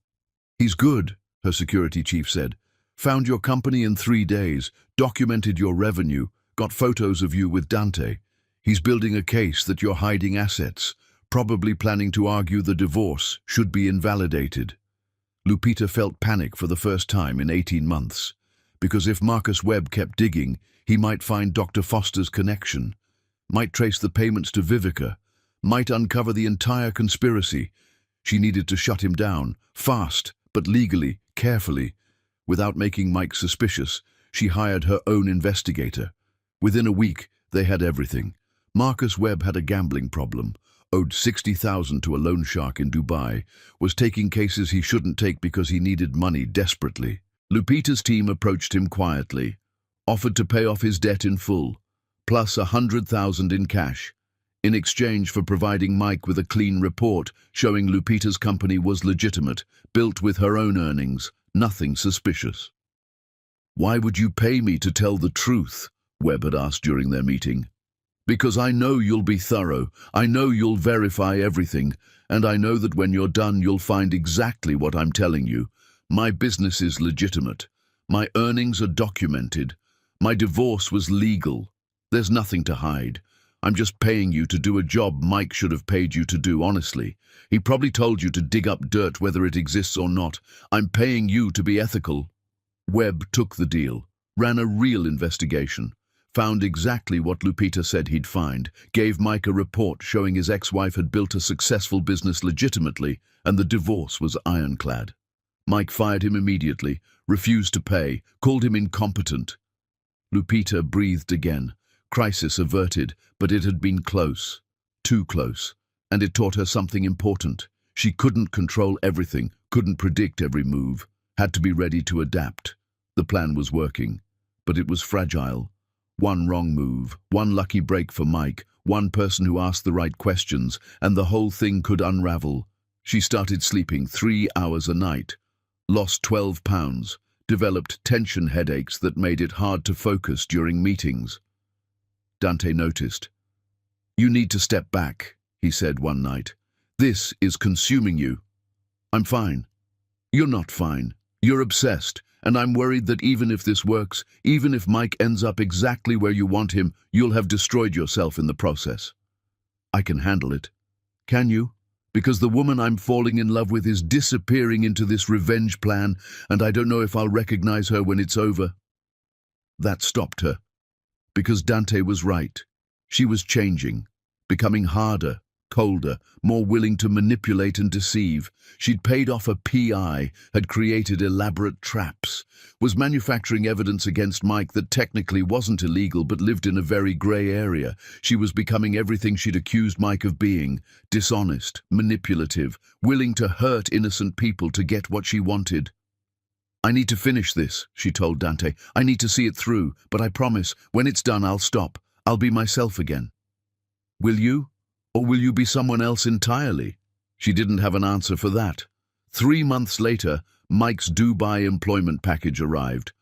He's good, her security chief said. Found your company in 3 days, documented your revenue, got photos of you with Dante. He's building a case that you're hiding assets, probably planning to argue the divorce should be invalidated. Lupita felt panic for the first time in 18 months, because if Marcus Webb kept digging, he might find Dr. Foster's connection, might trace the payments to Vivica, might uncover the entire conspiracy. She needed to shut him down, fast, but legally, carefully. Without making Mike suspicious, she hired her own investigator. Within a week, they had everything. Marcus Webb had a gambling problem, owed $60,000 to a loan shark in Dubai, was taking cases he shouldn't take because he needed money desperately. Lupita's team approached him quietly, offered to pay off his debt in full, plus $100,000 in cash, in exchange for providing Mike with a clean report showing Lupita's company was legitimate, built with her own earnings, nothing suspicious. Why would you pay me to tell the truth? Webb had asked during their meeting. Because I know you'll be thorough, I know you'll verify everything, and I know that when you're done you'll find exactly what I'm telling you. My business is legitimate. My earnings are documented. My divorce was legal. There's nothing to hide. I'm just paying you to do a job Mike should have paid you to do, honestly. He probably told you to dig up dirt whether it exists or not. I'm paying you to be ethical. Webb took the deal, ran a real investigation, found exactly what Lupita said he'd find, gave Mike a report showing his ex-wife had built a successful business legitimately, and the divorce was ironclad. Mike fired him immediately, refused to pay, called him incompetent. Lupita breathed again. Crisis averted, but it had been close. Too close. And it taught her something important. She couldn't control everything, couldn't predict every move, had to be ready to adapt. The plan was working, but it was fragile. One wrong move, one lucky break for Mike, one person who asked the right questions, and the whole thing could unravel. She started sleeping 3 hours a night, lost 12 pounds, developed tension headaches that made it hard to focus during meetings. Dante noticed. You need to step back, he said one night. This is consuming you. I'm fine. You're not fine. You're obsessed, and I'm worried that even if this works, even if Mike ends up exactly where you want him, you'll have destroyed yourself in the process. I can handle it. Can you? Because the woman I'm falling in love with is disappearing into this revenge plan, and I don't know if I'll recognize her when it's over. That stopped her. Because Dante was right. She was changing, becoming harder, colder, more willing to manipulate and deceive. She'd paid off a PI, had created elaborate traps, was manufacturing evidence against Mike that technically wasn't illegal but lived in a very grey area. She was becoming everything she'd accused Mike of being: dishonest, manipulative, willing to hurt innocent people to get what she wanted. I need to finish this, she told Dante. I need to see it through, but I promise, when it's done, I'll stop. I'll be myself again. Will you? Or will you be someone else entirely? She didn't have an answer for that. 3 months later, Mike's Dubai employment package arrived.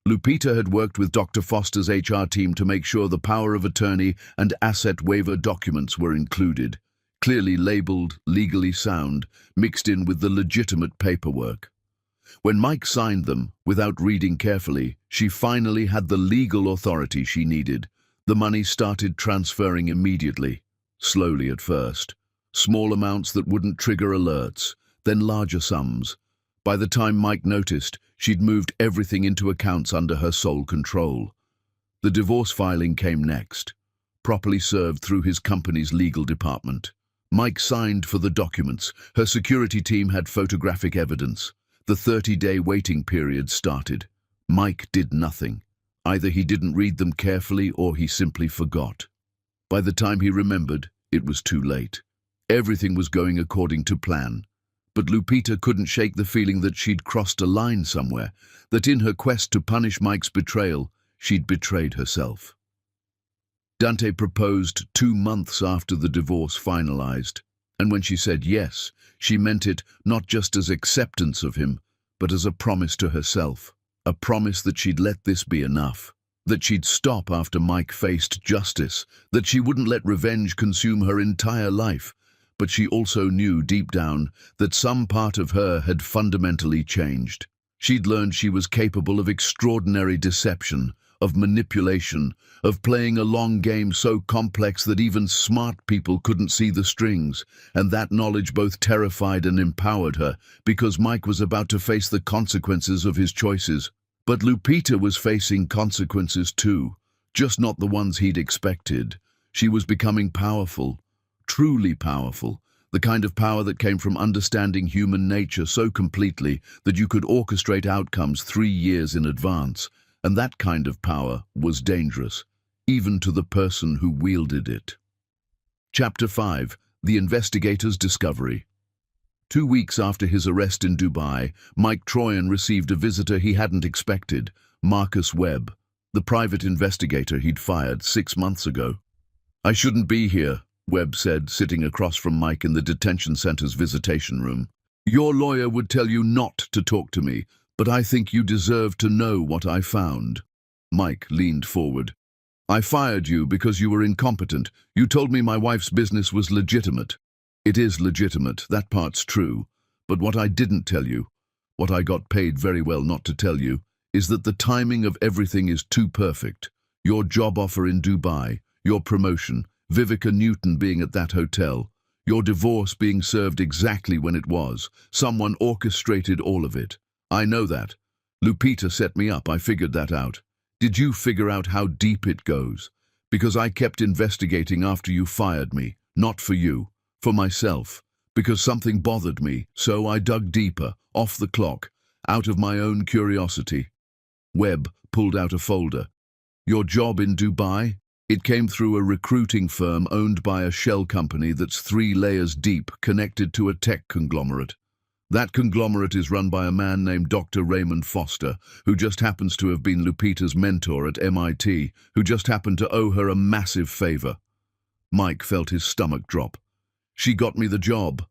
Lupita had worked with Dr. Foster's HR team to make sure the power of attorney and asset waiver documents were included, clearly labeled, legally sound, mixed in with the legitimate paperwork. When Mike signed them, without reading carefully, she finally had the legal authority she needed. The money started transferring immediately. Slowly at first, small amounts that wouldn't trigger alerts, then larger sums. By the time Mike noticed, she'd moved everything into accounts under her sole control. The divorce filing came next, properly served through his company's legal department. Mike signed for the documents. Her security team had photographic evidence. The 30-day waiting period started. Mike did nothing. Either he didn't read them carefully or he simply forgot. By the time he remembered, it was too late. Everything was going according to plan. But Lupita couldn't shake the feeling that she'd crossed a line somewhere, that in her quest to punish Mike's betrayal, she'd betrayed herself. Dante proposed 2 months after the divorce finalized, and when she said yes, she meant it not just as acceptance of him, but as a promise to herself, a promise that she'd let this be enough. That she'd stop after Mike faced justice, that she wouldn't let revenge consume her entire life. But she also knew deep down that some part of her had fundamentally changed. She'd learned she was capable of extraordinary deception, of manipulation, of playing a long game so complex that even smart people couldn't see the strings, and that knowledge both terrified and empowered her, because Mike was about to face the consequences of his choices. But Lupita was facing consequences too, just not the ones he'd expected. She was becoming powerful, truly powerful, the kind of power that came from understanding human nature so completely that you could orchestrate outcomes 3 years in advance. And that kind of power was dangerous, even to the person who wielded it. Chapter 5: The Investigator's Discovery. 2 weeks after his arrest in Dubai, Mike Troyan received a visitor he hadn't expected, Marcus Webb, the private investigator he'd fired 6 months ago. "I shouldn't be here," Webb said, sitting across from Mike in the detention center's visitation room. "Your lawyer would tell you not to talk to me, but I think you deserve to know what I found." Mike leaned forward. "I fired you because you were incompetent. You told me my wife's business was legitimate. It is legitimate, that part's true. But what I didn't tell you, what I got paid very well not to tell you, is that the timing of everything is too perfect. Your job offer in Dubai, your promotion, Vivica Newton being at that hotel, your divorce being served exactly when it was. Someone orchestrated all of it. I know that. Lupita set me up, I figured that out. Did you figure out how deep it goes? Because I kept investigating after you fired me, not for you. For myself, because something bothered me, so I dug deeper, off the clock, out of my own curiosity." Webb pulled out a folder. "Your job in Dubai? It came through a recruiting firm owned by a shell company that's 3 layers deep, connected to a tech conglomerate. That conglomerate is run by a man named Dr. Raymond Foster, who just happens to have been Lupita's mentor at MIT, who just happened to owe her a massive favor." Mike felt his stomach drop. "She got me the job.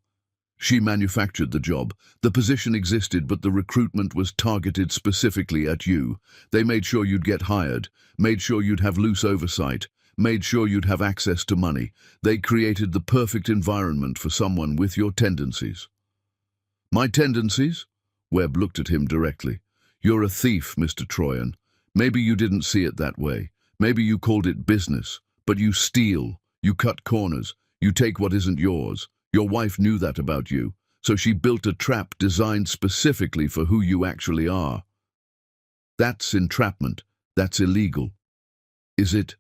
She manufactured the job. The position existed, but the recruitment was targeted specifically at you. They made sure you'd get hired, made sure you'd have loose oversight, made sure you'd have access to money. They created the perfect environment for someone with your tendencies." "My tendencies? Webb looked at him directly. You're a thief, Mr. Troyan. Maybe you didn't see it that way. Maybe you called it business. But you steal. You cut corners. You take what isn't yours. Your wife knew that about you, so she built a trap designed specifically for who you actually are. That's entrapment. That's illegal. Is it?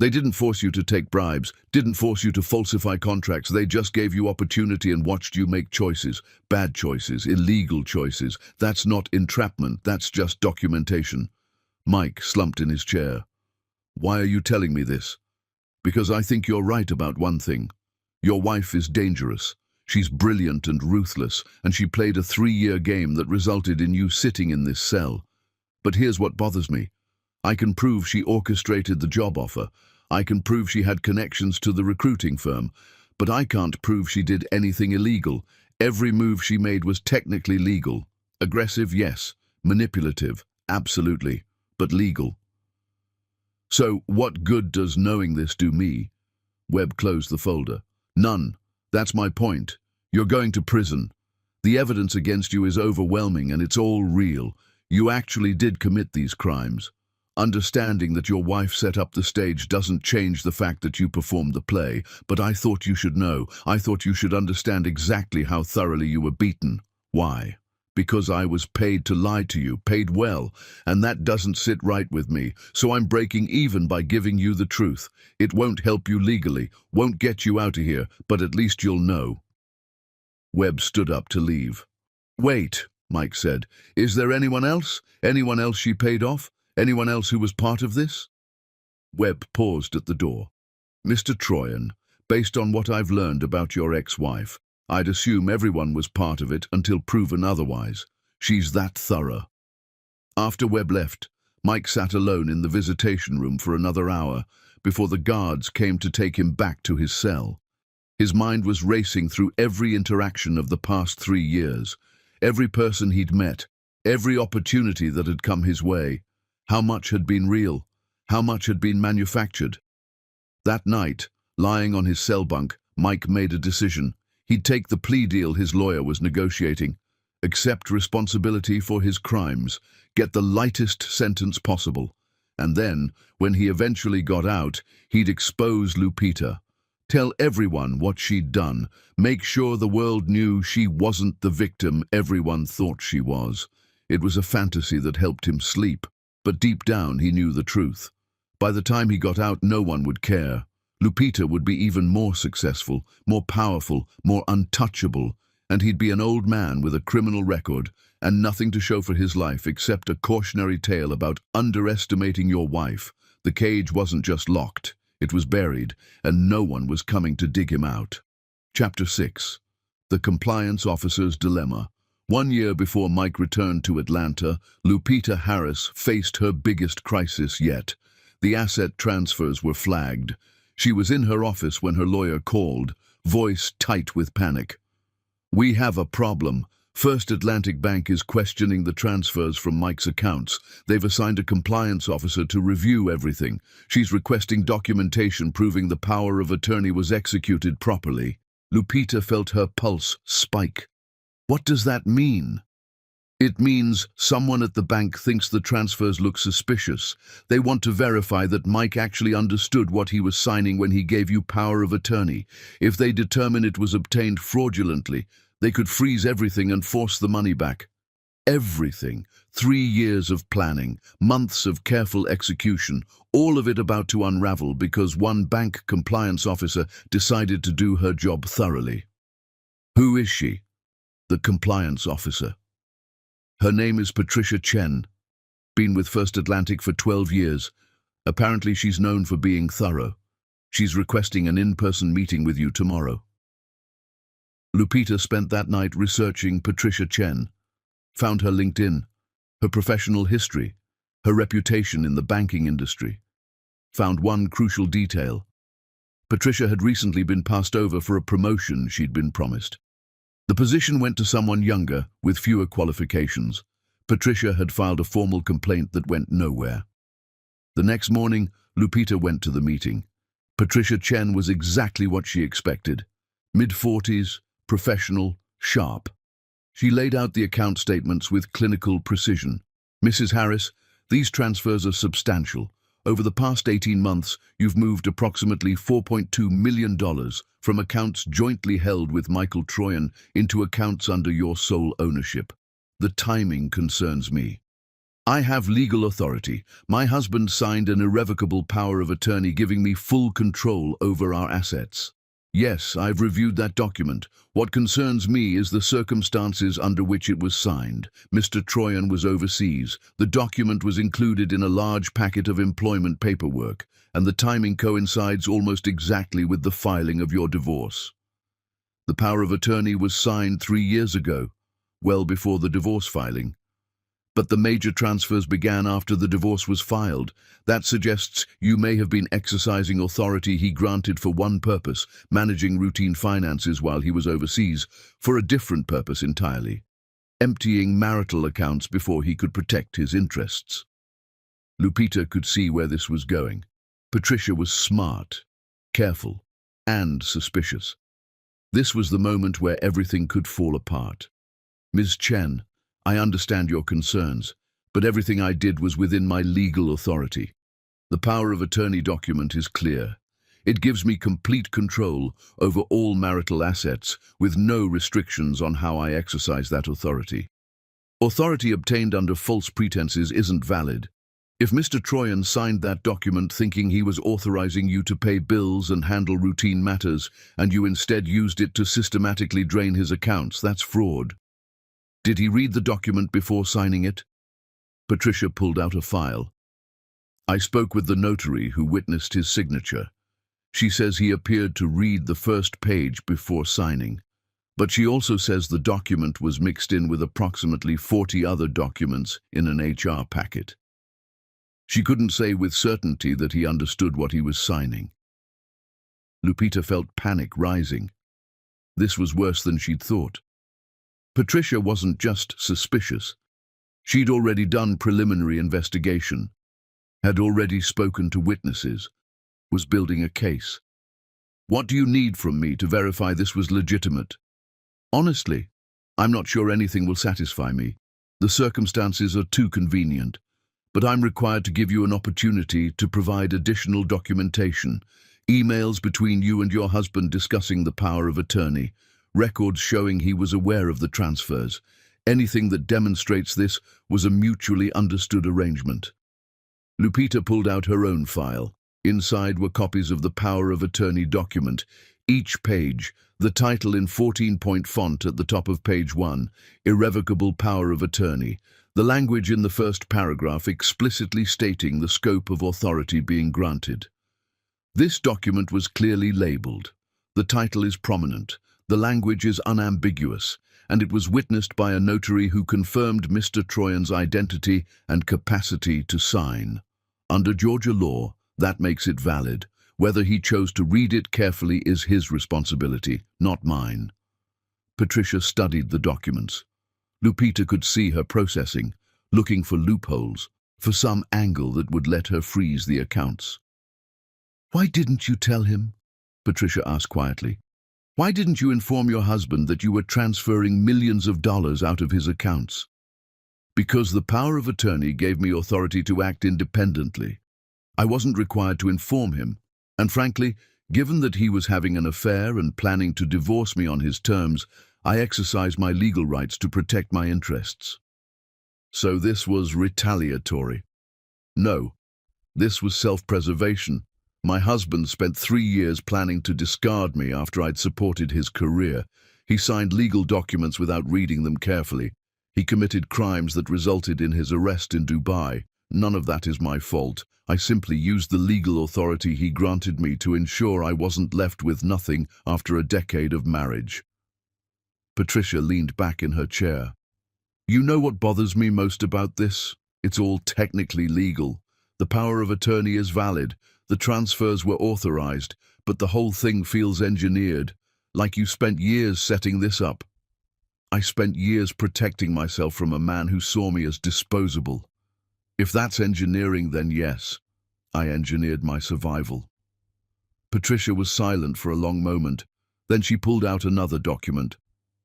They didn't force you to take bribes, didn't force you to falsify contracts. They just gave you opportunity and watched you make choices, bad choices, illegal choices. That's not entrapment, that's just documentation. Mike slumped in his chair. Why are you telling me this? Because I think you're right about one thing. Your wife is dangerous. She's brilliant and ruthless, and she played a 3-year game that resulted in you sitting in this cell. But here's what bothers me. I can prove she orchestrated the job offer. I can prove she had connections to the recruiting firm. But I can't prove she did anything illegal. Every move she made was technically legal. Aggressive, yes. Manipulative, absolutely. But legal. So, what good does knowing this do me? Webb closed the folder. None. That's my point. You're going to prison. The evidence against you is overwhelming and it's all real. You actually did commit these crimes. Understanding that your wife set up the stage doesn't change the fact that you performed the play, but I thought you should know. I thought you should understand exactly how thoroughly you were beaten. Why? Because I was paid to lie to you, paid well, and that doesn't sit right with me, so I'm breaking even by giving you the truth. It won't help you legally, won't get you out of here, but at least you'll know. Webb stood up to leave. Wait, Mike said. Is there anyone else? Anyone else she paid off? Anyone else who was part of this? Webb paused at the door. Mr. Troyan, based on what I've learned about your ex-wife, I'd assume everyone was part of it until proven otherwise. She's that thorough. After Webb left, Mike sat alone in the visitation room for another hour before the guards came to take him back to his cell. His mind was racing through every interaction of the past 3 years, every person he'd met, every opportunity that had come his way. How much had been real? How much had been manufactured? That night, lying on his cell bunk, Mike made a decision. He'd take the plea deal his lawyer was negotiating, accept responsibility for his crimes, get the lightest sentence possible, and then, when he eventually got out, he'd expose Lupita, tell everyone what she'd done, make sure the world knew she wasn't the victim everyone thought she was. It was a fantasy that helped him sleep, but deep down he knew the truth. By the time he got out, no one would care. Lupita would be even more successful, more powerful, more untouchable, and he'd be an old man with a criminal record and nothing to show for his life except a cautionary tale about underestimating your wife. The cage wasn't just locked, it was buried, and no one was coming to dig him out. Chapter 6. The Compliance Officer's Dilemma. 1 year before Mike returned to Atlanta, Lupita Harris faced her biggest crisis yet. The asset transfers were flagged. She was in her office when her lawyer called, voice tight with panic. We have a problem. First Atlantic Bank is questioning the transfers from Mike's accounts. They've assigned a compliance officer to review everything. She's requesting documentation proving the power of attorney was executed properly. Lupita felt her pulse spike. What does that mean? It means someone at the bank thinks the transfers look suspicious. They want to verify that Mike actually understood what he was signing when he gave you power of attorney. If they determine it was obtained fraudulently, they could freeze everything and force the money back. Everything. 3 years of planning, months of careful execution, all of it about to unravel because one bank compliance officer decided to do her job thoroughly. Who is she? The compliance officer. Her name is Patricia Chen. Been with First Atlantic for 12 years. Apparently she's known for being thorough. She's requesting an in-person meeting with you tomorrow. Lupita spent that night researching Patricia Chen. Found her LinkedIn, her professional history, her reputation in the banking industry. Found one crucial detail. Patricia had recently been passed over for a promotion she'd been promised. The position went to someone younger, with fewer qualifications. Patricia had filed a formal complaint that went nowhere. The next morning, Lupita went to the meeting. Patricia Chen was exactly what she expected. Mid-40s, professional, sharp. She laid out the account statements with clinical precision. Mrs. Harris, these transfers are substantial. Over the past 18 months, you've moved approximately $4.2 million from accounts jointly held with Michael Troyan into accounts under your sole ownership. The timing concerns me. I have legal authority. My husband signed an irrevocable power of attorney giving me full control over our assets. Yes, I've reviewed that document. What concerns me is the circumstances under which it was signed. Mr. Troyan was overseas. The document was included in a large packet of employment paperwork, and the timing coincides almost exactly with the filing of your divorce. The power of attorney was signed 3 years ago, well before the divorce filing. But the major transfers began after the divorce was filed. That suggests you may have been exercising authority he granted for one purpose, managing routine finances while he was overseas, for a different purpose entirely, emptying marital accounts before he could protect his interests. Lupita could see where this was going. Patricia was smart, careful, and suspicious. This was the moment where everything could fall apart. Ms. Chen, I understand your concerns, but everything I did was within my legal authority. The power of attorney document is clear. It gives me complete control over all marital assets, with no restrictions on how I exercise that authority. Authority obtained under false pretenses isn't valid. If Mr. Troyan signed that document thinking he was authorizing you to pay bills and handle routine matters, and you instead used it to systematically drain his accounts, that's fraud. Did he read the document before signing it? Patricia pulled out a file. I spoke with the notary who witnessed his signature. She says he appeared to read the first page before signing, but she also says the document was mixed in with approximately 40 other documents in an HR packet. She couldn't say with certainty that he understood what he was signing. Lupita felt panic rising. This was worse than she'd thought. Patricia wasn't just suspicious. She'd already done preliminary investigation, had already spoken to witnesses, was building a case. What do you need from me to verify this was legitimate? Honestly, I'm not sure anything will satisfy me. The circumstances are too convenient, but I'm required to give you an opportunity to provide additional documentation, emails between you and your husband discussing the power of attorney, records showing he was aware of the transfers. Anything that demonstrates this was a mutually understood arrangement. Lupita pulled out her own file. Inside were copies of the power of attorney document. Each page, the title in 14-point font at the top of page 1, Irrevocable Power of Attorney. The language in the first paragraph explicitly stating the scope of authority being granted. This document was clearly labeled. The title is prominent. The language is unambiguous, and it was witnessed by a notary who confirmed Mr. Troyan's identity and capacity to sign. Under Georgia law, that makes it valid. Whether he chose to read it carefully is his responsibility, not mine. Patricia studied the documents. Lupita could see her processing, looking for loopholes, for some angle that would let her freeze the accounts. "Why didn't you tell him?" Patricia asked quietly. "Why didn't you inform your husband that you were transferring millions of dollars out of his accounts?" "Because the power of attorney gave me authority to act independently. I wasn't required to inform him, and frankly, given that he was having an affair and planning to divorce me on his terms, I exercised my legal rights to protect my interests." "So this was retaliatory?" "No, this was self-preservation. My husband spent 3 years planning to discard me after I'd supported his career. He signed legal documents without reading them carefully. He committed crimes that resulted in his arrest in Dubai. None of that is my fault. I simply used the legal authority he granted me to ensure I wasn't left with nothing after a decade of marriage." Patricia leaned back in her chair. "You know what bothers me most about this? It's all technically legal. The power of attorney is valid. The transfers were authorized, but the whole thing feels engineered, like you spent years setting this up. I spent years protecting myself from a man who saw me as disposable. If that's engineering, then yes, I engineered my survival." Patricia was silent for a long moment. Then she pulled out another document.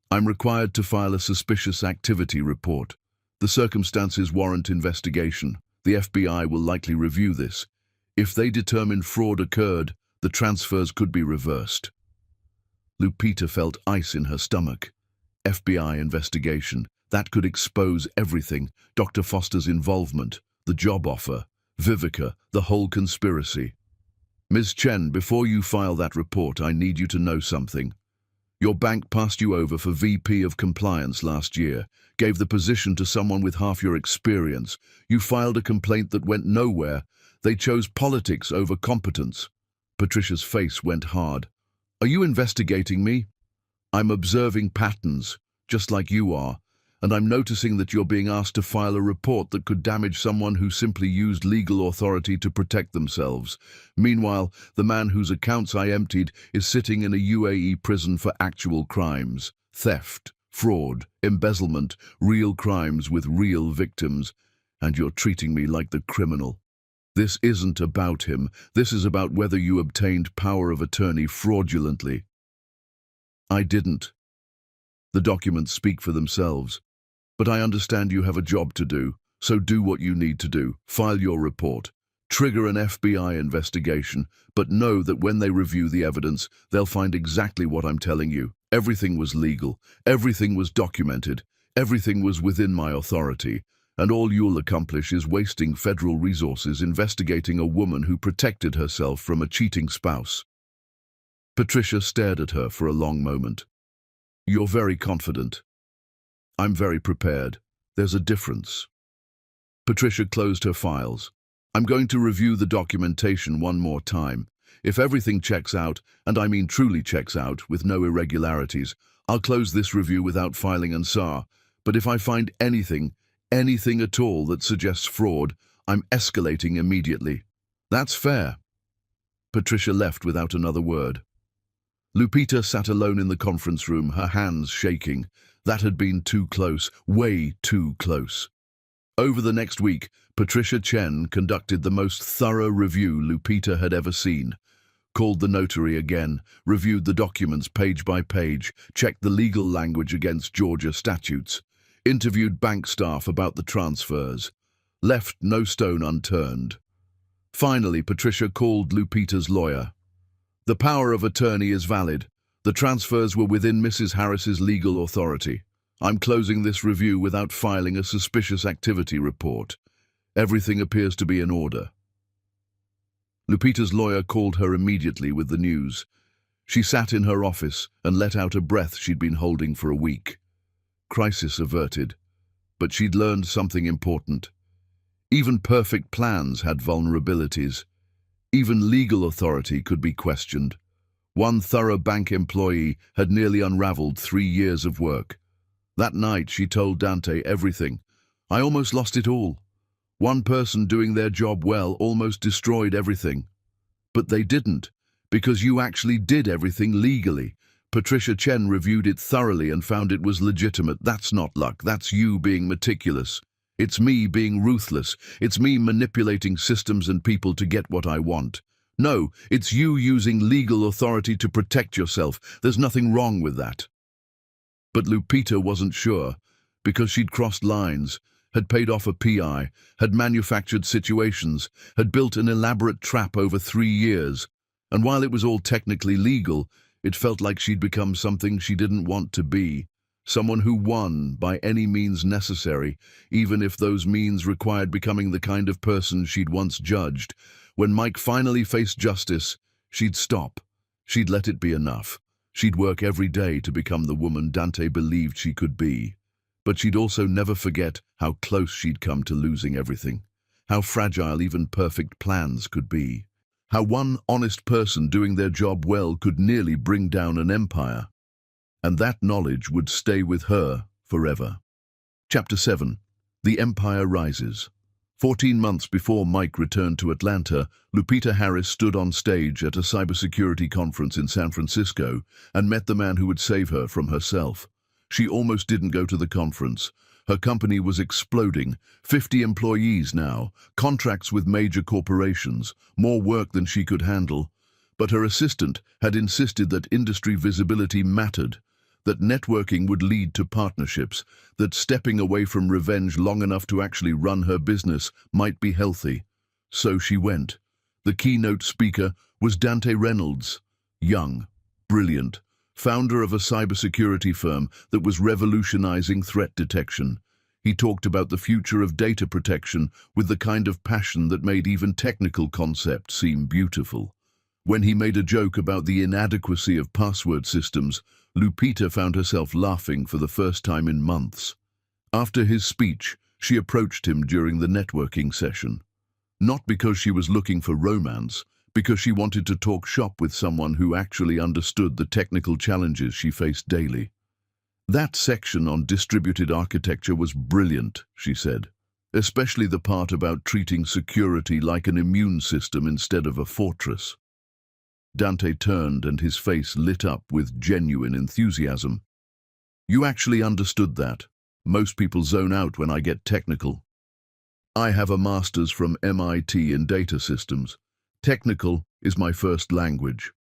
I'm required to file a suspicious activity report. The circumstances warrant investigation. The FBI will likely review this. If they determine fraud occurred, the transfers could be reversed. Lupita felt ice in her stomach. FBI investigation. That could expose everything. Dr. Foster's involvement, the job offer, Vivica, the whole conspiracy. Ms. Chen, before you file that report, I need you to know something. Your bank passed you over for VP of Compliance last year, gave the position to someone with half your experience. You filed a complaint that went nowhere. They chose politics over competence. Patricia's face went hard. Are you investigating me? I'm observing patterns, just like you are, and I'm noticing that you're being asked to file a report that could damage someone who simply used legal authority to protect themselves. Meanwhile, the man whose accounts I emptied is sitting in a UAE prison for actual crimes. Theft, fraud, embezzlement, real crimes with real victims, and you're treating me like the criminal. This isn't about him. This is about whether you obtained power of attorney fraudulently. I didn't. The documents speak for themselves. But I understand you have a job to do, so do what you need to do. File your report. Trigger an FBI investigation, but know that when they review the evidence, they'll find exactly what I'm telling you. Everything was legal. Everything was documented. Everything was within my authority. And all you'll accomplish is wasting federal resources investigating a woman who protected herself from a cheating spouse. Patricia stared at her for a long moment. You're very confident. I'm very prepared. There's a difference. Patricia closed her files. I'm going to review the documentation one more time. If everything checks out, and I mean truly checks out, with no irregularities, I'll close this review without filing an SAR. But if I find anything at all that suggests fraud, I'm escalating immediately. That's fair. Patricia left without another word. Lupita sat alone in the conference room, her hands shaking. That had been too close, way too close. Over the next week, Patricia Chen conducted the most thorough review Lupita had ever seen. Called the notary again, reviewed the documents page by page, checked the legal language against Georgia statutes, interviewed bank staff about the transfers, left no stone unturned. Finally, Patricia called Lupita's lawyer. The power of attorney is valid. The transfers were within Mrs. Harris's legal authority. I'm closing this review without filing a suspicious activity report. Everything appears to be in order. Lupita's lawyer called her immediately with the news. She sat in her office and let out a breath she'd been holding for a week. Crisis averted. But she'd learned something important. Even perfect plans had vulnerabilities. Even legal authority could be questioned. One thorough bank employee had nearly unraveled 3 years of work. That night she told Dante everything. I almost lost it all. One person doing their job well almost destroyed everything. But they didn't, because you actually did everything legally. Patricia Chen reviewed it thoroughly and found it was legitimate. That's not luck, that's you being meticulous. It's me being ruthless. It's me manipulating systems and people to get what I want. No, it's you using legal authority to protect yourself. There's nothing wrong with that. But Lupita wasn't sure, because she'd crossed lines, had paid off a PI, had manufactured situations, had built an elaborate trap over 3 years. And while it was all technically legal, it felt like she'd become something she didn't want to be. Someone who won by any means necessary, even if those means required becoming the kind of person she'd once judged. When Mike finally faced justice, she'd stop. She'd let it be enough. She'd work every day to become the woman Dante believed she could be. But she'd also never forget how close she'd come to losing everything. How fragile even perfect plans could be. How one honest person doing their job well could nearly bring down an empire. And that knowledge would stay with her forever. Chapter 7. The Empire Rises. 14 months before Mike returned to Atlanta, Lupita Harris stood on stage at a cybersecurity conference in San Francisco and met the man who would save her from herself. She almost didn't go to the conference. Her company was exploding, 50 employees now, contracts with major corporations, more work than she could handle. But her assistant had insisted that industry visibility mattered. that networking would lead to partnerships, that stepping away from revenge long enough to actually run her business might be healthy. So she went. The keynote speaker was Dante Reynolds, young, brilliant, founder of a cybersecurity firm that was revolutionizing threat detection. He talked about the future of data protection with the kind of passion that made even technical concepts seem beautiful. When he made a joke about the inadequacy of password systems, Lupita found herself laughing for the first time in months. After his speech, she approached him during the networking session. Not because she was looking for romance, because she wanted to talk shop with someone who actually understood the technical challenges she faced daily. That section on distributed architecture was brilliant, she said, especially the part about treating security like an immune system instead of a fortress. Dante turned and his face lit up with genuine enthusiasm. You actually understood that. Most people zone out when I get technical. I have a master's from MIT in data systems. Technical is my first language.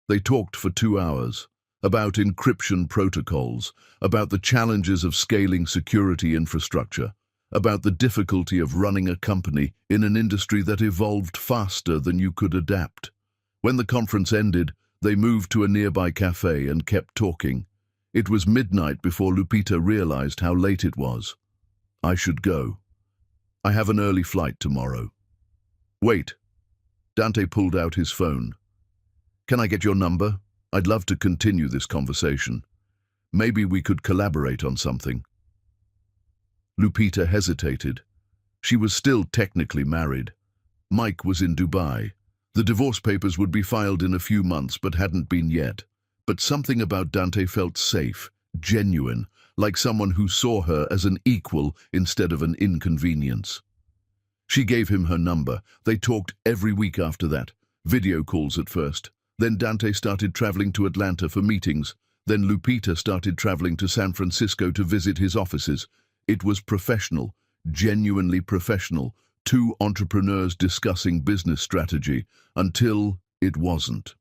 They talked for 2 hours about encryption protocols, about the challenges of scaling security infrastructure, about the difficulty of running a company in an industry that evolved faster than you could adapt. When the conference ended, they moved to a nearby cafe and kept talking. It was midnight before Lupita realized how late it was. I should go. I have an early flight tomorrow. Wait. Dante pulled out his phone. Can I get your number? I'd love to continue this conversation. Maybe we could collaborate on something. Lupita hesitated. She was still technically married. Mike was in Dubai. The divorce papers would be filed in a few months but hadn't been yet. But something about Dante felt safe, genuine, like someone who saw her as an equal instead of an inconvenience. She gave him her number. They talked every week after that, video calls at first. Then Dante started traveling to Atlanta for meetings. Then Lupita started traveling to San Francisco to visit his offices. It was professional, genuinely professional, two entrepreneurs discussing business strategy, until it wasn't.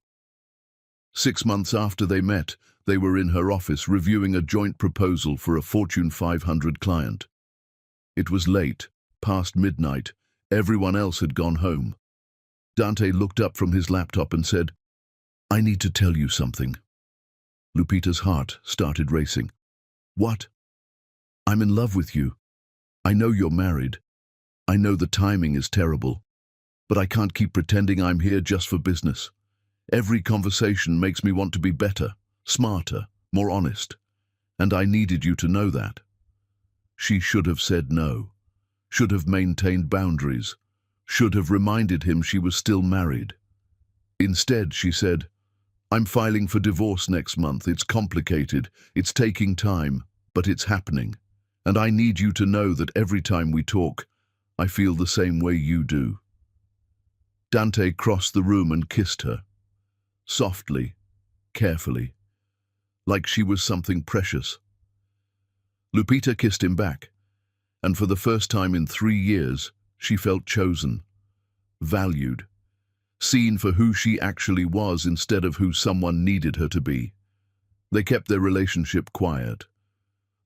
6 months after they met, they were in her office reviewing a joint proposal for a Fortune 500 client. It was late, past midnight. Everyone else had gone home. Dante looked up from his laptop and said, I need to tell you something. Lupita's heart started racing. What? I'm in love with you. I know you're married. I know the timing is terrible. But I can't keep pretending I'm here just for business. Every conversation makes me want to be better, smarter, more honest. And I needed you to know that. She should have said no, should have maintained boundaries, should have reminded him she was still married. Instead, she said, I'm filing for divorce next month. It's complicated, it's taking time, but it's happening. And I need you to know that every time we talk, I feel the same way you do. Dante crossed the room and kissed her. Softly, carefully, like she was something precious. Lupita kissed him back, and for the first time in 3 years, she felt chosen, valued, seen for who she actually was instead of who someone needed her to be. They kept their relationship quiet.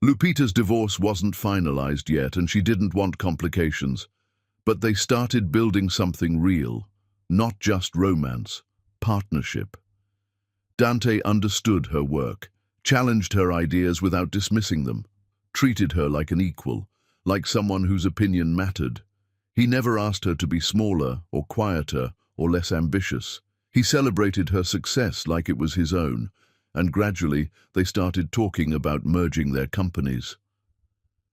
Lupita's divorce wasn't finalized yet, and she didn't want complications, but they started building something real, not just romance. Partnership. Dante understood her work, challenged her ideas without dismissing them, treated her like an equal, like someone whose opinion mattered. He never asked her to be smaller or quieter or less ambitious. He celebrated her success like it was his own, and gradually they started talking about merging their companies.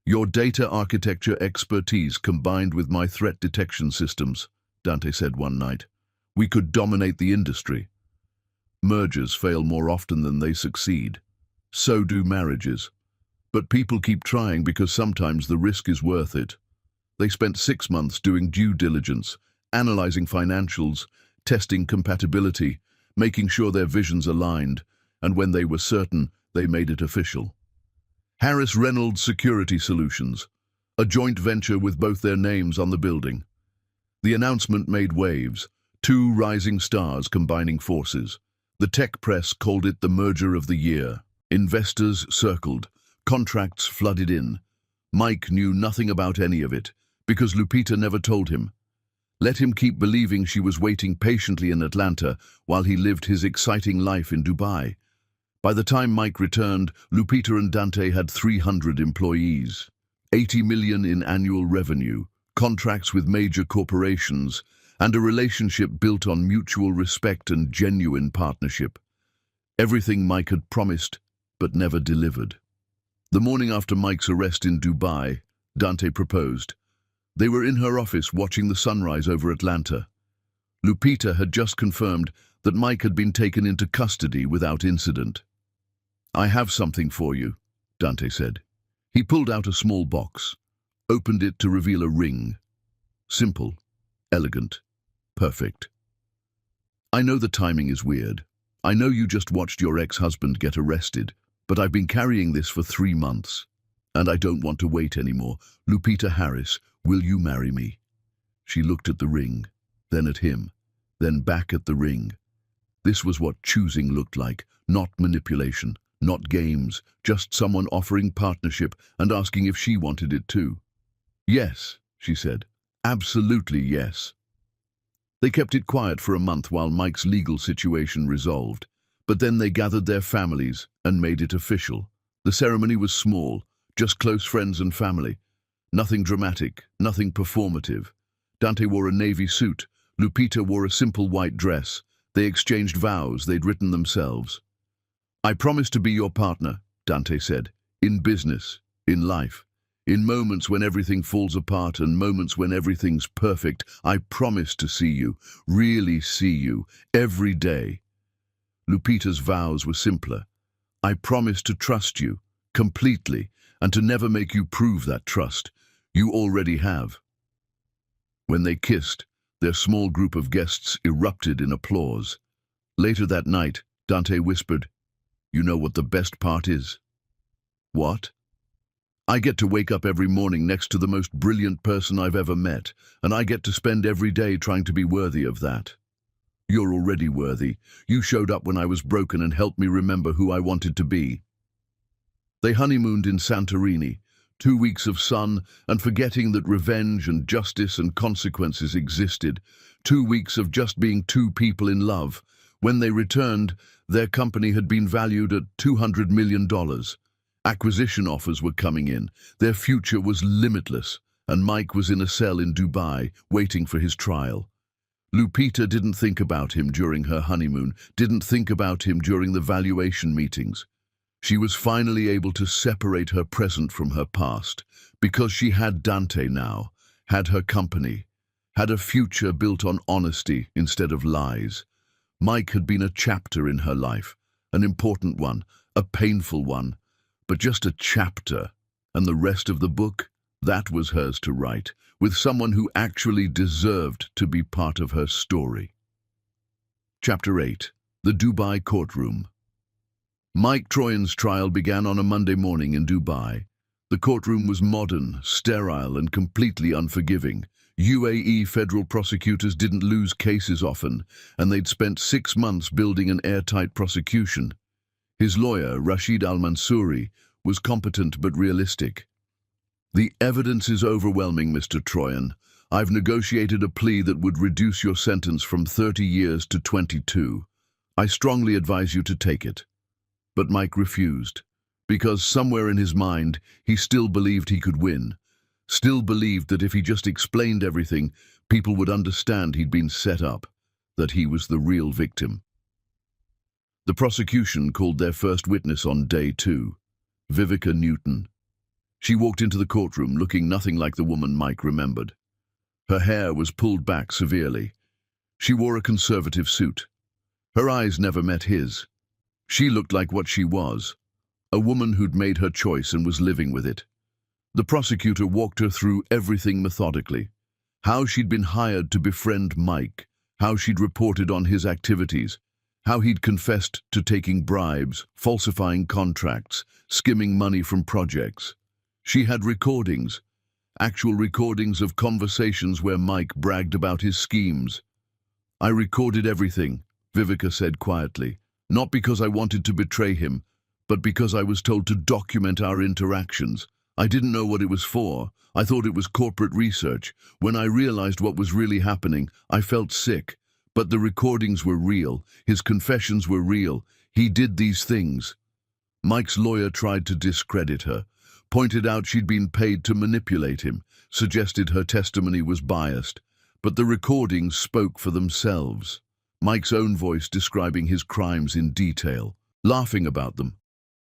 Your data architecture expertise combined with my threat detection systems, Dante said one night. We could dominate the industry. Mergers fail more often than they succeed. So do marriages. But people keep trying because sometimes the risk is worth it. They spent 6 months doing due diligence, analyzing financials, testing compatibility, making sure their visions aligned, and when they were certain, they made it official. Harris Reynolds Security Solutions, a joint venture with both their names on the building. The announcement made waves. 2 rising stars combining forces. The tech press called it the merger of the year. Investors circled, contracts flooded in. Mike knew nothing about any of it, because Lupita never told him. Let him keep believing she was waiting patiently in Atlanta while he lived his exciting life in Dubai. By the time Mike returned, Lupita and Dante had 300 employees, 80 million in annual revenue, contracts with major corporations, and a relationship built on mutual respect and genuine partnership. Everything Mike had promised, but never delivered. The morning after Mike's arrest in Dubai, Dante proposed. They were in her office watching the sunrise over Atlanta. Lupita had just confirmed that Mike had been taken into custody without incident. "I have something for you," Dante said. He pulled out a small box, opened it to reveal a ring. Simple, elegant, perfect. "I know the timing is weird. I know you just watched your ex-husband get arrested, but I've been carrying this for 3 months. And I don't want to wait anymore. Lupita Harris, will you marry me?" She looked at the ring, then at him, then back at the ring. This was what choosing looked like, not manipulation, not games, just someone offering partnership and asking if she wanted it too. "Yes," she said. "Absolutely yes." They kept it quiet for a month while Mike's legal situation resolved, but then they gathered their families and made it official. The ceremony was small, just close friends and family. Nothing dramatic, nothing performative. Dante wore a navy suit. Lupita wore a simple white dress. They exchanged vows they'd written themselves. "I promise to be your partner," Dante said, "in business, in life. In moments when everything falls apart and moments when everything's perfect, I promise to see you, really see you, every day." Lupita's vows were simpler. "I promise to trust you, completely, and to never make you prove that trust. You already have." When they kissed, their small group of guests erupted in applause. Later that night, Dante whispered, "You know what the best part is?" "What?" "I get to wake up every morning next to the most brilliant person I've ever met, and I get to spend every day trying to be worthy of that." "You're already worthy. You showed up when I was broken and helped me remember who I wanted to be." They honeymooned in Santorini, 2 weeks of sun and forgetting that revenge and justice and consequences existed, 2 weeks of just being two people in love. When they returned, their company had been valued at $200 million. Acquisition offers were coming in, their future was limitless, and Mike was in a cell in Dubai, waiting for his trial. Lupita didn't think about him during her honeymoon, didn't think about him during the valuation meetings. She was finally able to separate her present from her past, because she had Dante now, had her company, had a future built on honesty instead of lies. Mike had been a chapter in her life, an important one, a painful one, but just a chapter, and the rest of the book, that was hers to write, with someone who actually deserved to be part of her story. Chapter 8. The Dubai Courtroom. Mike Troyan's trial began on a Monday morning in Dubai. The courtroom was modern, sterile, and completely unforgiving. UAE federal prosecutors didn't lose cases often, and they'd spent 6 months building an airtight prosecution. His lawyer, Rashid Al-Mansouri, was competent but realistic. "The evidence is overwhelming, Mr. Troyan. I've negotiated a plea that would reduce your sentence from 30 years to 22. I strongly advise you to take it." But Mike refused, because somewhere in his mind, he still believed he could win, still believed that if he just explained everything, people would understand he'd been set up, that he was the real victim. The prosecution called their first witness on day 2, Vivica Newton. She walked into the courtroom looking nothing like the woman Mike remembered. Her hair was pulled back severely. She wore a conservative suit. Her eyes never met his. She looked like what she was, a woman who'd made her choice and was living with it. The prosecutor walked her through everything methodically. How she'd been hired to befriend Mike, how she'd reported on his activities, how he'd confessed to taking bribes, falsifying contracts, skimming money from projects. She had recordings, actual recordings of conversations where Mike bragged about his schemes. "I recorded everything," Vivica said quietly, "not because I wanted to betray him, but because I was told to document our interactions. I didn't know what it was for. I thought it was corporate research. When I realized what was really happening, I felt sick. But the recordings were real. His confessions were real. He did these things. Mike's lawyer tried to discredit her, pointed out she'd been paid to manipulate him, suggested her testimony was biased. But the recordings spoke for themselves. Mike's own voice describing his crimes in detail, laughing about them,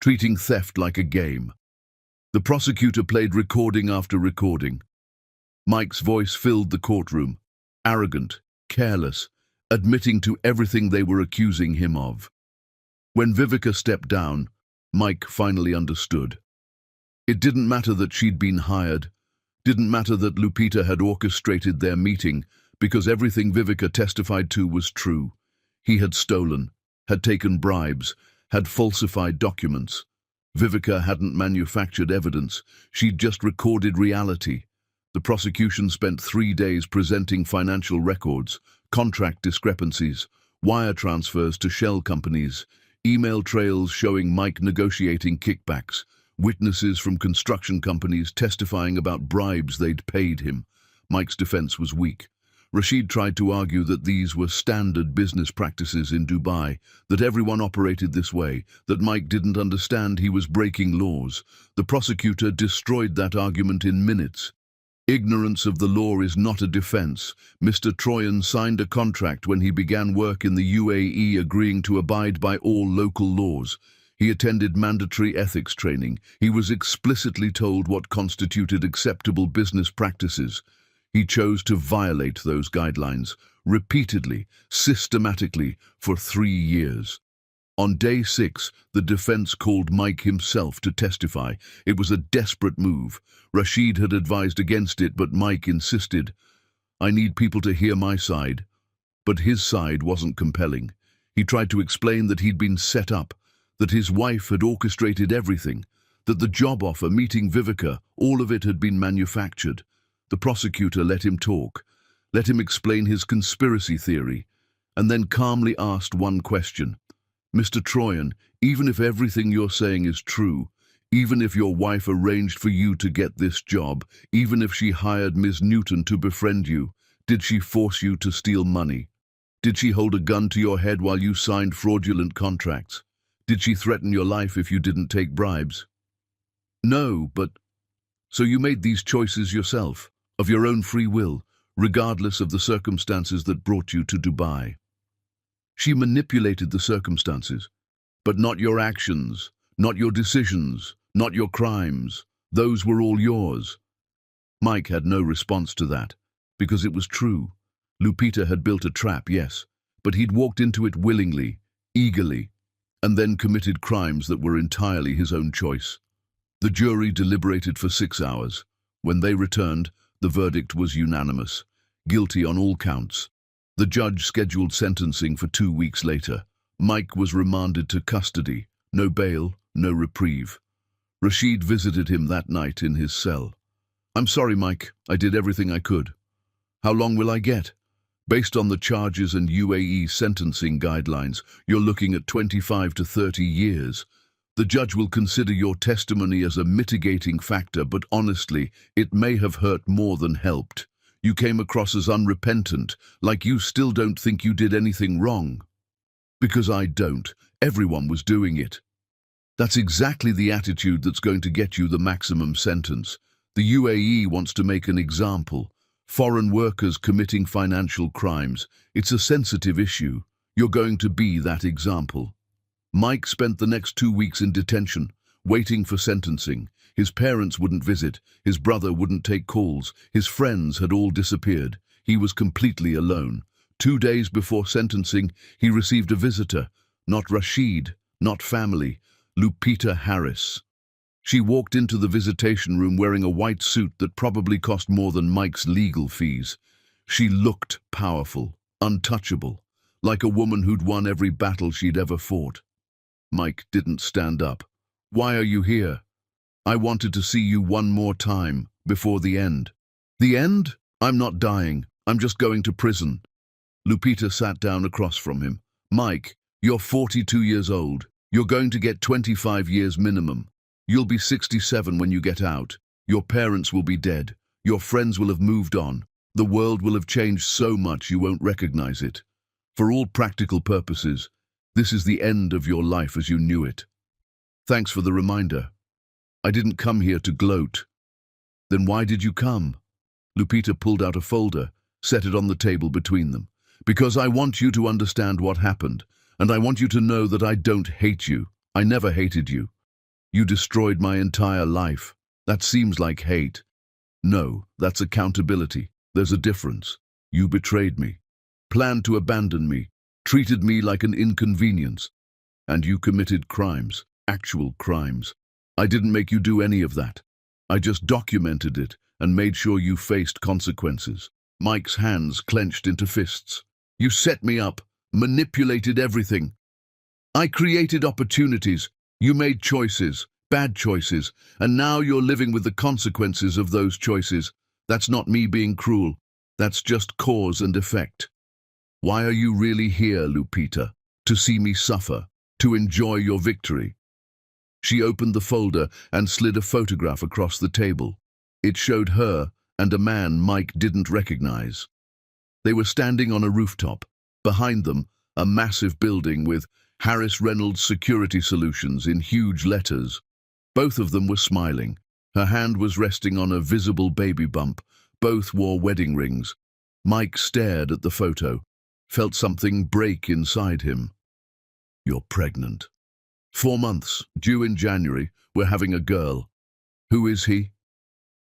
treating theft like a game. The prosecutor played recording after recording. Mike's voice filled the courtroom, arrogant, careless, admitting to everything they were accusing him of. When Vivica stepped down, Mike finally understood. It didn't matter that she'd been hired, didn't matter that Lupita had orchestrated their meeting, because everything Vivica testified to was true. He had stolen, had taken bribes, had falsified documents. Vivica hadn't manufactured evidence, she'd just recorded reality. The prosecution spent 3 days presenting financial records, contract discrepancies, wire transfers to shell companies, email trails showing Mike negotiating kickbacks, witnesses from construction companies testifying about bribes they'd paid him. Mike's defense was weak. Rashid tried to argue that these were standard business practices in Dubai, that everyone operated this way, that Mike didn't understand he was breaking laws. The prosecutor destroyed that argument in minutes. Ignorance of the law is not a defense. Mr. Troyan signed a contract when he began work in the UAE agreeing to abide by all local laws. He attended mandatory ethics training. He was explicitly told what constituted acceptable business practices. He chose to violate those guidelines, repeatedly, systematically, for 3 years. On day 6, the defense called Mike himself to testify. It was a desperate move. Rashid had advised against it, but Mike insisted. I need people to hear my side. But his side wasn't compelling. He tried to explain that he'd been set up, that his wife had orchestrated everything, that the job offer meeting Vivica, all of it had been manufactured. The prosecutor let him talk, let him explain his conspiracy theory, and then calmly asked one question. Mr. Troyan, even if everything you're saying is true, even if your wife arranged for you to get this job, even if she hired Ms. Newton to befriend you, did she force you to steal money? Did she hold a gun to your head while you signed fraudulent contracts? Did she threaten your life if you didn't take bribes? No, but... So you made these choices yourself, of your own free will, regardless of the circumstances that brought you to Dubai. She manipulated the circumstances, but not your actions, not your decisions, not your crimes. Those were all yours. Mike had no response to that, because it was true. Lupita had built a trap, yes, but he'd walked into it willingly, eagerly, and then committed crimes that were entirely his own choice. The jury deliberated for 6 hours. When they returned, the verdict was unanimous, guilty on all counts. The judge scheduled sentencing for 2 weeks later. Mike was remanded to custody, no bail, no reprieve. Rashid visited him that night in his cell. I'm sorry, Mike, I did everything I could. How long will I get? Based on the charges and UAE sentencing guidelines, you're looking at 25 to 30 years. The judge will consider your testimony as a mitigating factor, but honestly, it may have hurt more than helped. You came across as unrepentant, like you still don't think you did anything wrong. Because I don't. Everyone was doing it. That's exactly the attitude that's going to get you the maximum sentence. The UAE wants to make an example. Foreign workers committing financial crimes. It's a sensitive issue. You're going to be that example. Mike spent the next 2 weeks in detention, waiting for sentencing. His parents wouldn't visit, his brother wouldn't take calls, his friends had all disappeared. He was completely alone. 2 days before sentencing, he received a visitor. Not Rashid, not family, Lupita Harris. She walked into the visitation room wearing a white suit that probably cost more than Mike's legal fees. She looked powerful, untouchable, like a woman who'd won every battle she'd ever fought. Mike didn't stand up. Why are you here? I wanted to see you one more time, before the end. The end? I'm not dying. I'm just going to prison. Lupita sat down across from him. Mike, you're 42 years old. You're going to get 25 years minimum. You'll be 67 when you get out. Your parents will be dead. Your friends will have moved on. The world will have changed so much you won't recognize it. For all practical purposes, this is the end of your life as you knew it. Thanks for the reminder. I didn't come here to gloat. Then why did you come? Lupita pulled out a folder, set it on the table between them. Because I want you to understand what happened, and I want you to know that I don't hate you. I never hated you. You destroyed my entire life. That seems like hate. No, that's accountability. There's a difference. You betrayed me, planned to abandon me, treated me like an inconvenience, and you committed crimes, actual crimes. I didn't make you do any of that. I just documented it and made sure you faced consequences. Mike's hands clenched into fists. You set me up, manipulated everything. I created opportunities. You made choices, bad choices, and now you're living with the consequences of those choices. That's not me being cruel. That's just cause and effect. Why are you really here, Lupita? To see me suffer, to enjoy your victory. She opened the folder and slid a photograph across the table. It showed her and a man Mike didn't recognize. They were standing on a rooftop. Behind them, a massive building with Harris Reynolds Security Solutions in huge letters. Both of them were smiling. Her hand was resting on a visible baby bump. Both wore wedding rings. Mike stared at the photo, felt something break inside him. You're pregnant. 4 months, due in January. We're having a girl. Who is he?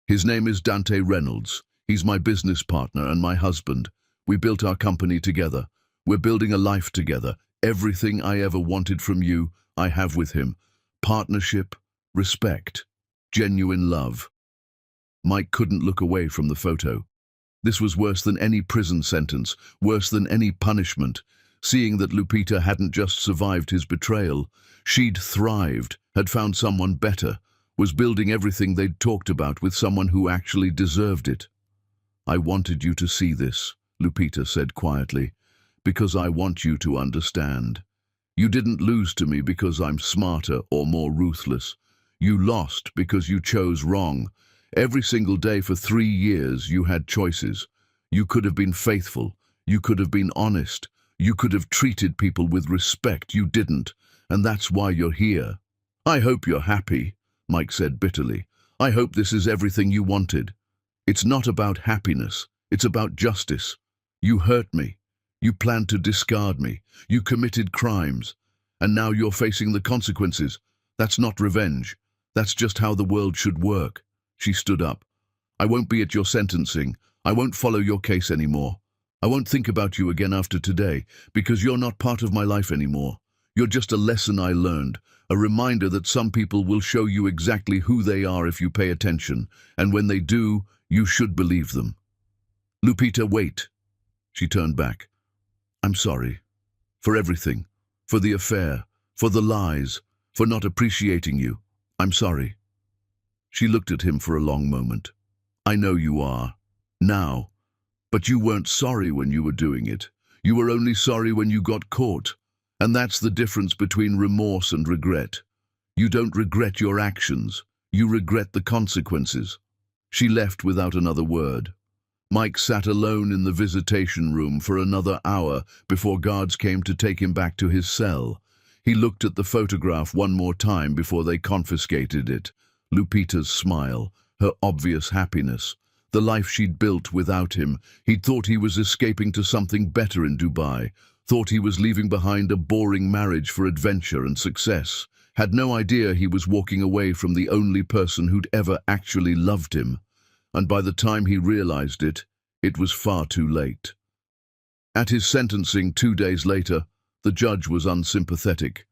His name is Dante Reynolds. He's my business partner and my husband. We built our company together. We're building a life together. Everything I ever wanted from you, I have with him. Partnership, respect, genuine love. Mike couldn't look away from the photo. This was worse than any prison sentence, worse than any punishment. Seeing that Lupita hadn't just survived his betrayal, she'd thrived, had found someone better, was building everything they'd talked about with someone who actually deserved it. I wanted you to see this, Lupita said quietly, because I want you to understand. You didn't lose to me because I'm smarter or more ruthless. You lost because you chose wrong. Every single day for 3 years you had choices. You could have been faithful. You could have been honest. You could have treated people with respect. You didn't, and that's why you're here. I hope you're happy, Mike said bitterly. I hope this is everything you wanted. It's not about happiness. It's about justice. You hurt me. You planned to discard me. You committed crimes. And now you're facing the consequences. That's not revenge. That's just how the world should work. She stood up. I won't be at your sentencing. I won't follow your case anymore. I won't think about you again after today, because you're not part of my life anymore. You're just a lesson I learned, a reminder that some people will show you exactly who they are if you pay attention, and when they do, you should believe them. Lupita, wait. She turned back. I'm sorry. For everything. For the affair. For the lies. For not appreciating you. I'm sorry. She looked at him for a long moment. I know you are. Now. But you weren't sorry when you were doing it. You were only sorry when you got caught. And that's the difference between remorse and regret. You don't regret your actions. You regret the consequences. She left without another word. Mike sat alone in the visitation room for another hour before guards came to take him back to his cell. He looked at the photograph one more time before they confiscated it. Lupita's smile, her obvious happiness, the life she'd built without him. He'd thought he was escaping to something better in Dubai, thought he was leaving behind a boring marriage for adventure and success, had no idea he was walking away from the only person who'd ever actually loved him. And by the time he realized it, it was far too late. At his sentencing 2 days later, the judge was unsympathetic.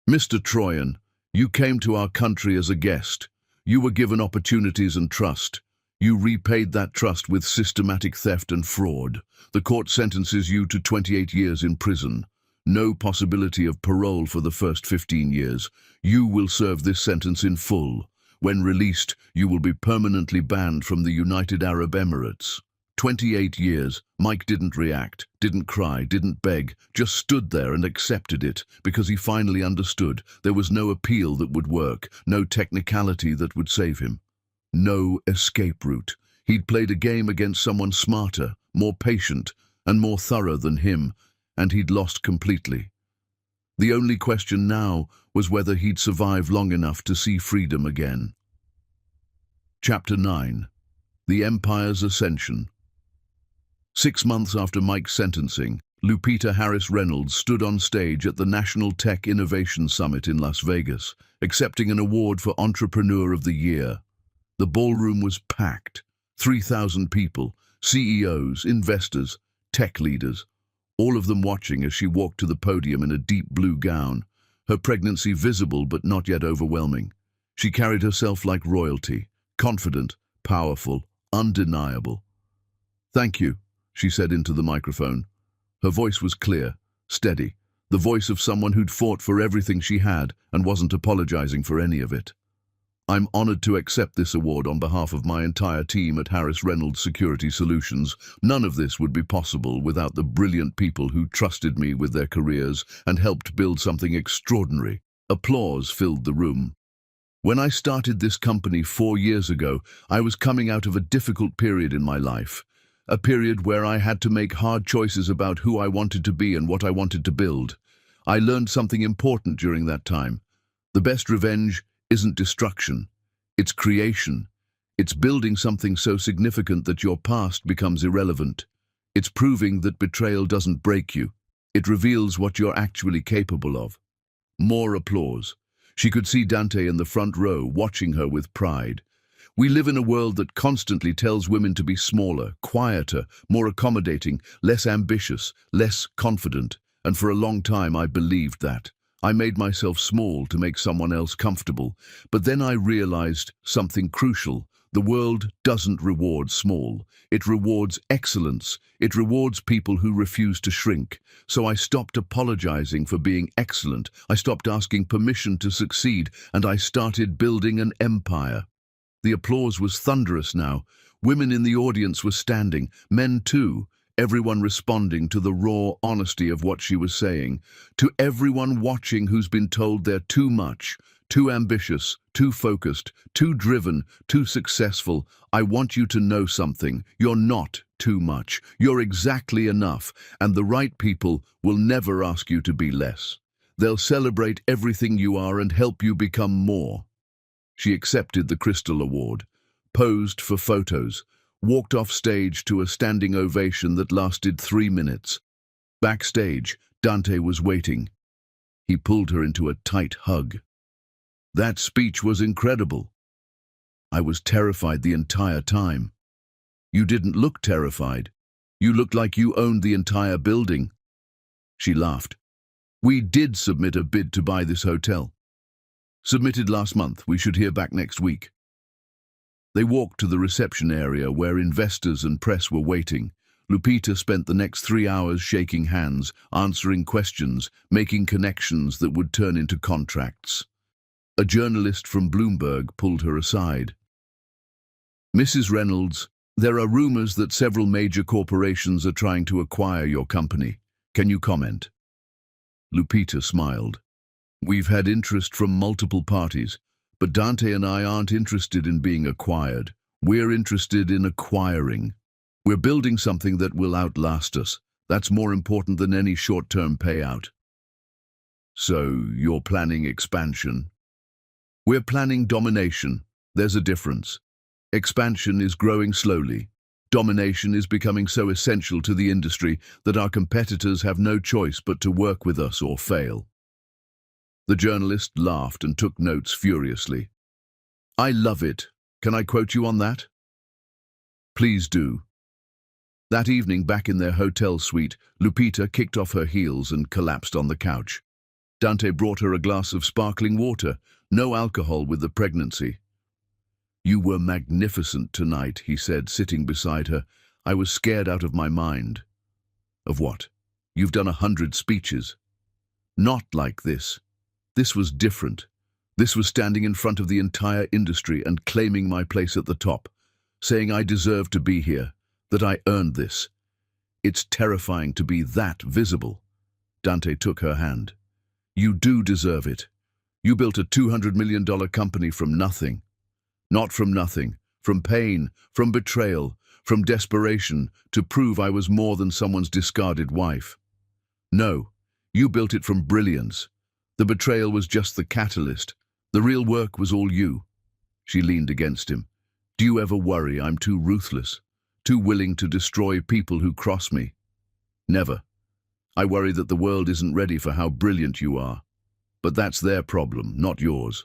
Mr. Troyan, you came to our country as a guest. You were given opportunities and trust. You repaid that trust with systematic theft and fraud. The court sentences you to 28 years in prison. No possibility of parole for the first 15 years. You will serve this sentence in full. When released, you will be permanently banned from the United Arab Emirates. 28 years, Mike didn't react, didn't cry, didn't beg, just stood there and accepted it because he finally understood there was no appeal that would work, no technicality that would save him. No escape route. He'd played a game against someone smarter, more patient, and more thorough than him, and he'd lost completely. The only question now was whether he'd survive long enough to see freedom again. Chapter 9. The Empire's Ascension. 6 months after Mike's sentencing, Lupita Harris Reynolds stood on stage at the National Tech Innovation Summit in Las Vegas, accepting an award for Entrepreneur of the Year. The ballroom was packed. 3,000 people, CEOs, investors, tech leaders, all of them watching as she walked to the podium in a deep blue gown, her pregnancy visible but not yet overwhelming. She carried herself like royalty, confident, powerful, undeniable. "Thank you," she said into the microphone. Her voice was clear, steady, the voice of someone who'd fought for everything she had and wasn't apologizing for any of it. "I'm honored to accept this award on behalf of my entire team at Harris Reynolds Security Solutions. None of this would be possible without the brilliant people who trusted me with their careers and helped build something extraordinary." Applause filled the room. "When I started this company 4 years ago, I was coming out of a difficult period in my life. A period where I had to make hard choices about who I wanted to be and what I wanted to build. I learned something important during that time. The best revenge isn't destruction. It's creation. It's building something so significant that your past becomes irrelevant. It's proving that betrayal doesn't break you. It reveals what you're actually capable of." More applause. She could see Dante in the front row, watching her with pride. "We live in a world that constantly tells women to be smaller, quieter, more accommodating, less ambitious, less confident. And for a long time I believed that. I made myself small to make someone else comfortable. But then I realized something crucial. The world doesn't reward small. It rewards excellence. It rewards people who refuse to shrink. So I stopped apologizing for being excellent. I stopped asking permission to succeed, and I started building an empire." The applause was thunderous now. Women in the audience were standing, men too, everyone responding to the raw honesty of what she was saying. To everyone watching who's been told they're too much, too ambitious, too focused, too driven, too successful, I want you to know something. You're not too much. You're exactly enough, and the right people will never ask you to be less. They'll celebrate everything you are and help you become more. She accepted the Crystal Award, posed for photos, walked off stage to a standing ovation that lasted 3 minutes. Backstage, Dante was waiting. He pulled her into a tight hug. "That speech was incredible. I was terrified the entire time." "You didn't look terrified. You looked like you owned the entire building." She laughed. "We did submit a bid to buy this hotel. Submitted last month. We should hear back next week." They walked to the reception area where investors and press were waiting. Lupita spent the next 3 hours shaking hands, answering questions, making connections that would turn into contracts. A journalist from Bloomberg pulled her aside. "Mrs. Reynolds, there are rumors that several major corporations are trying to acquire your company. Can you comment?" Lupita smiled. "We've had interest from multiple parties, but Dante and I aren't interested in being acquired. We're interested in acquiring. We're building something that will outlast us. That's more important than any short-term payout." "So you're planning expansion?" "We're planning domination. There's a difference. Expansion is growing slowly. Domination is becoming so essential to the industry that our competitors have no choice but to work with us or fail." The journalist laughed and took notes furiously. "I love it. Can I quote you on that?" "Please do." That evening, back in their hotel suite, Lupita kicked off her heels and collapsed on the couch. Dante brought her a glass of sparkling water, no alcohol with the pregnancy. "You were magnificent tonight," he said, sitting beside her. "I was scared out of my mind." "Of what? You've done 100 speeches." "Not like this. This was different. This was standing in front of the entire industry and claiming my place at the top, saying I deserve to be here. that I earned this. It's terrifying to be that visible. Dante took her hand. You do deserve it. You built a $200 million company from nothing. Not from nothing, from pain, from betrayal, from desperation, to prove I was more than someone's discarded wife. No, you built it from brilliance. The betrayal was just the catalyst. The real work was all you. She leaned against him. Do you ever worry I'm too ruthless, too willing to destroy people who cross me? Never. I worry that the world isn't ready for how brilliant you are. But that's their problem, not yours.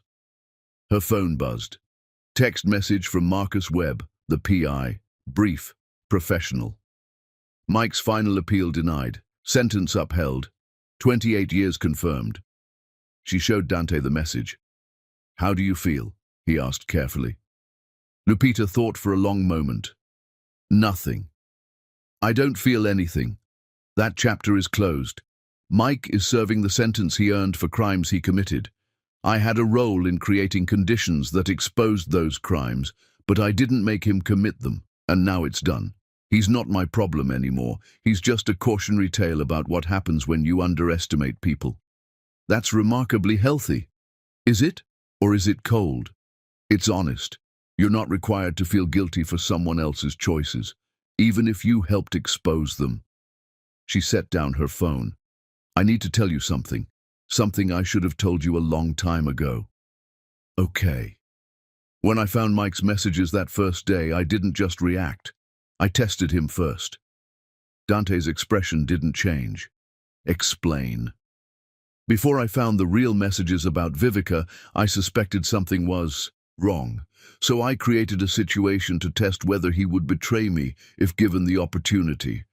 Her phone buzzed. Text message from Marcus Webb, the PI. Brief, professional. Mike's final appeal denied. Sentence upheld. 28 years confirmed. She showed Dante the message. How do you feel? He asked carefully. Lupita thought for a long moment. Nothing. I don't feel anything. That chapter is closed. Mike is serving the sentence he earned for crimes he committed. I had a role in creating conditions that exposed those crimes, but I didn't make him commit them, and now it's done. He's not my problem anymore. He's just a cautionary tale about what happens when you underestimate people. That's remarkably healthy. Is it? Or is it cold? It's honest. You're not required to feel guilty for someone else's choices, even if you helped expose them. She set down her phone. I need to tell you something. Something I should have told you a long time ago. Okay. When I found Mike's messages that first day, I didn't just react. I tested him first. Dante's expression didn't change. Explain. Before I found the real messages about Vivica, I suspected something was wrong. So I created a situation to test whether he would betray me if given the opportunity.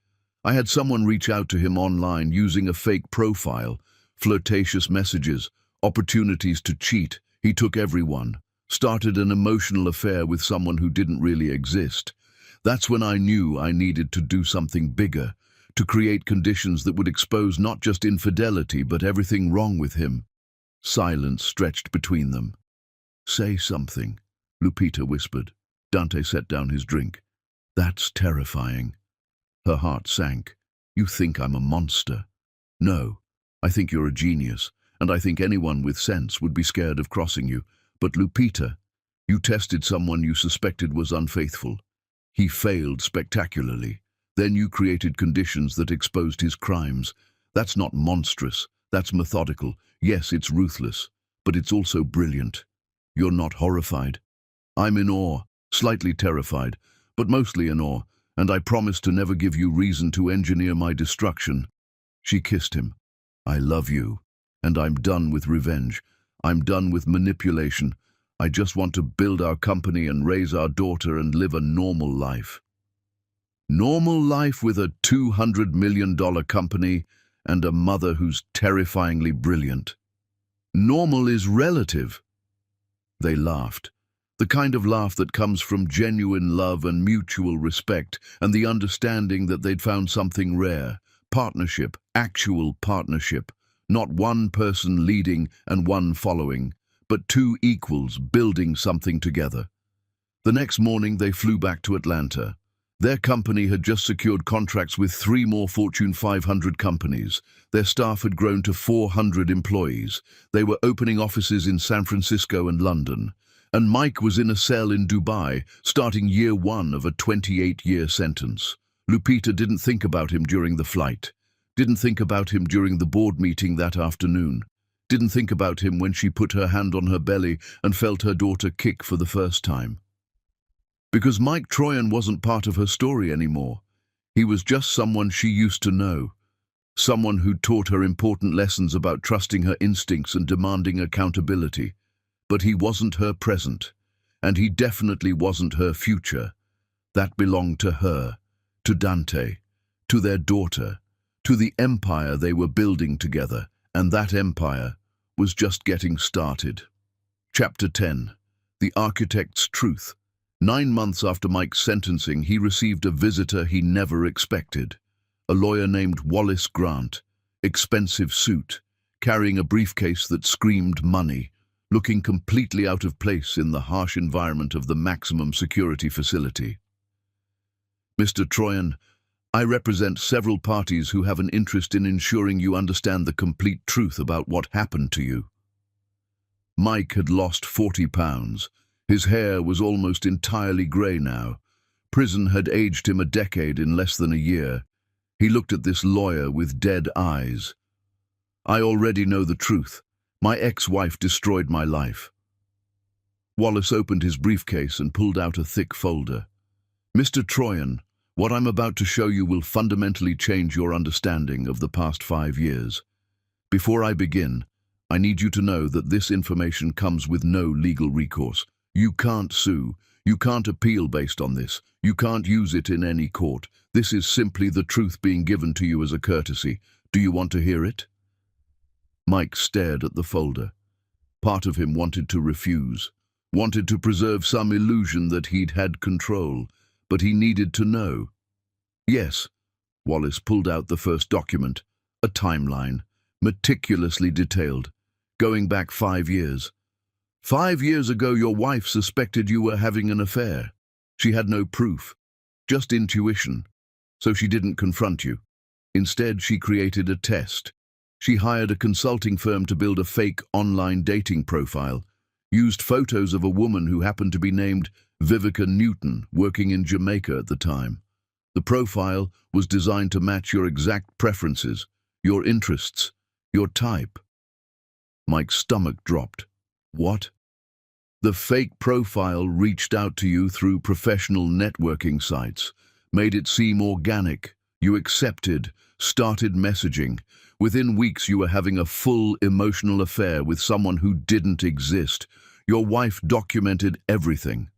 I had someone reach out to him online using a fake profile, flirtatious messages, opportunities to cheat. He took everyone, started an emotional affair with someone who didn't really exist. That's when I knew I needed to do something bigger, to create conditions that would expose not just infidelity but everything wrong with him. Silence stretched between them. Say something, Lupita whispered. Dante set down his drink. That's terrifying. Her heart sank. You think I'm a monster? No, I think you're a genius, and I think anyone with sense would be scared of crossing you. But Lupita, you tested someone you suspected was unfaithful. He failed spectacularly. Then you created conditions that exposed his crimes. That's not monstrous. That's methodical. Yes, it's ruthless, but it's also brilliant. You're not horrified. I'm in awe, slightly terrified, but mostly in awe, and I promise to never give you reason to engineer my destruction. She kissed him. I love you, and I'm done with revenge. I'm done with manipulation. I just want to build our company and raise our daughter and live a normal life. Normal life with a $200 million company and a mother who's terrifyingly brilliant. Normal is relative. They laughed. The kind of laugh that comes from genuine love and mutual respect and the understanding that they'd found something rare. Partnership, actual partnership. Not one person leading and one following, but two equals building something together. The next morning they flew back to Atlanta. Their company had just secured contracts with 3 more Fortune 500 companies. Their staff had grown to 400 employees. They were opening offices in San Francisco and London. And Mike was in a cell in Dubai, starting year 1 of a 28-year sentence. Lupita didn't think about him during the flight. Didn't think about him during the board meeting that afternoon. Didn't think about him when she put her hand on her belly and felt her daughter kick for the first time. Because Mike Troyan wasn't part of her story anymore. He was just someone she used to know. Someone who taught her important lessons about trusting her instincts and demanding accountability. But he wasn't her present, and he definitely wasn't her future. That belonged to her, to Dante, to their daughter, to the empire they were building together, and that empire was just getting started. Chapter 10. The Architect's Truth. 9 months after Mike's sentencing, he received a visitor he never expected. A lawyer named Wallace Grant, expensive suit, carrying a briefcase that screamed money, looking completely out of place in the harsh environment of the maximum security facility. Mr. Troyan, I represent several parties who have an interest in ensuring you understand the complete truth about what happened to you. Mike had lost 40 pounds. His hair was almost entirely grey now. Prison had aged him a decade in less than a year. He looked at this lawyer with dead eyes. I already know the truth. My ex-wife destroyed my life. Wallace opened his briefcase and pulled out a thick folder. Mr. Troyan, what I'm about to show you will fundamentally change your understanding of the past 5 years. Before I begin, I need you to know that this information comes with no legal recourse. You can't sue. You can't appeal based on this. You can't use it in any court. This is simply the truth being given to you as a courtesy. Do you want to hear it? Mike stared at the folder. Part of him wanted to refuse, wanted to preserve some illusion that he'd had control, but he needed to know. Yes, Wallace pulled out the first document, a timeline, meticulously detailed, going back 5 years. 5 years ago, your wife suspected you were having an affair. She had no proof, just intuition, so she didn't confront you. Instead, she created a test. She hired a consulting firm to build a fake online dating profile, used photos of a woman who happened to be named Vivica Newton, working in Jamaica at the time. The profile was designed to match your exact preferences, your interests, your type. Mike's stomach dropped. What? The fake profile reached out to you through professional networking sites, made it seem organic. You accepted, started messaging. Within weeks, you were having a full emotional affair with someone who didn't exist. Your wife documented everything.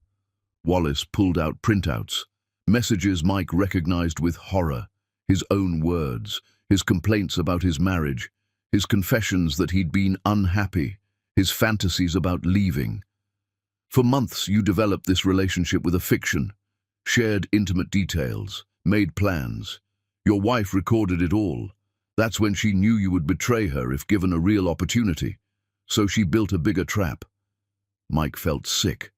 Wallace pulled out printouts, messages Mike recognized with horror, his own words, his complaints about his marriage, his confessions that he'd been unhappy, his fantasies about leaving. For months, you developed this relationship with a fiction, shared intimate details, made plans. Your wife recorded it all. That's when she knew you would betray her if given a real opportunity. So she built a bigger trap. Mike felt sick.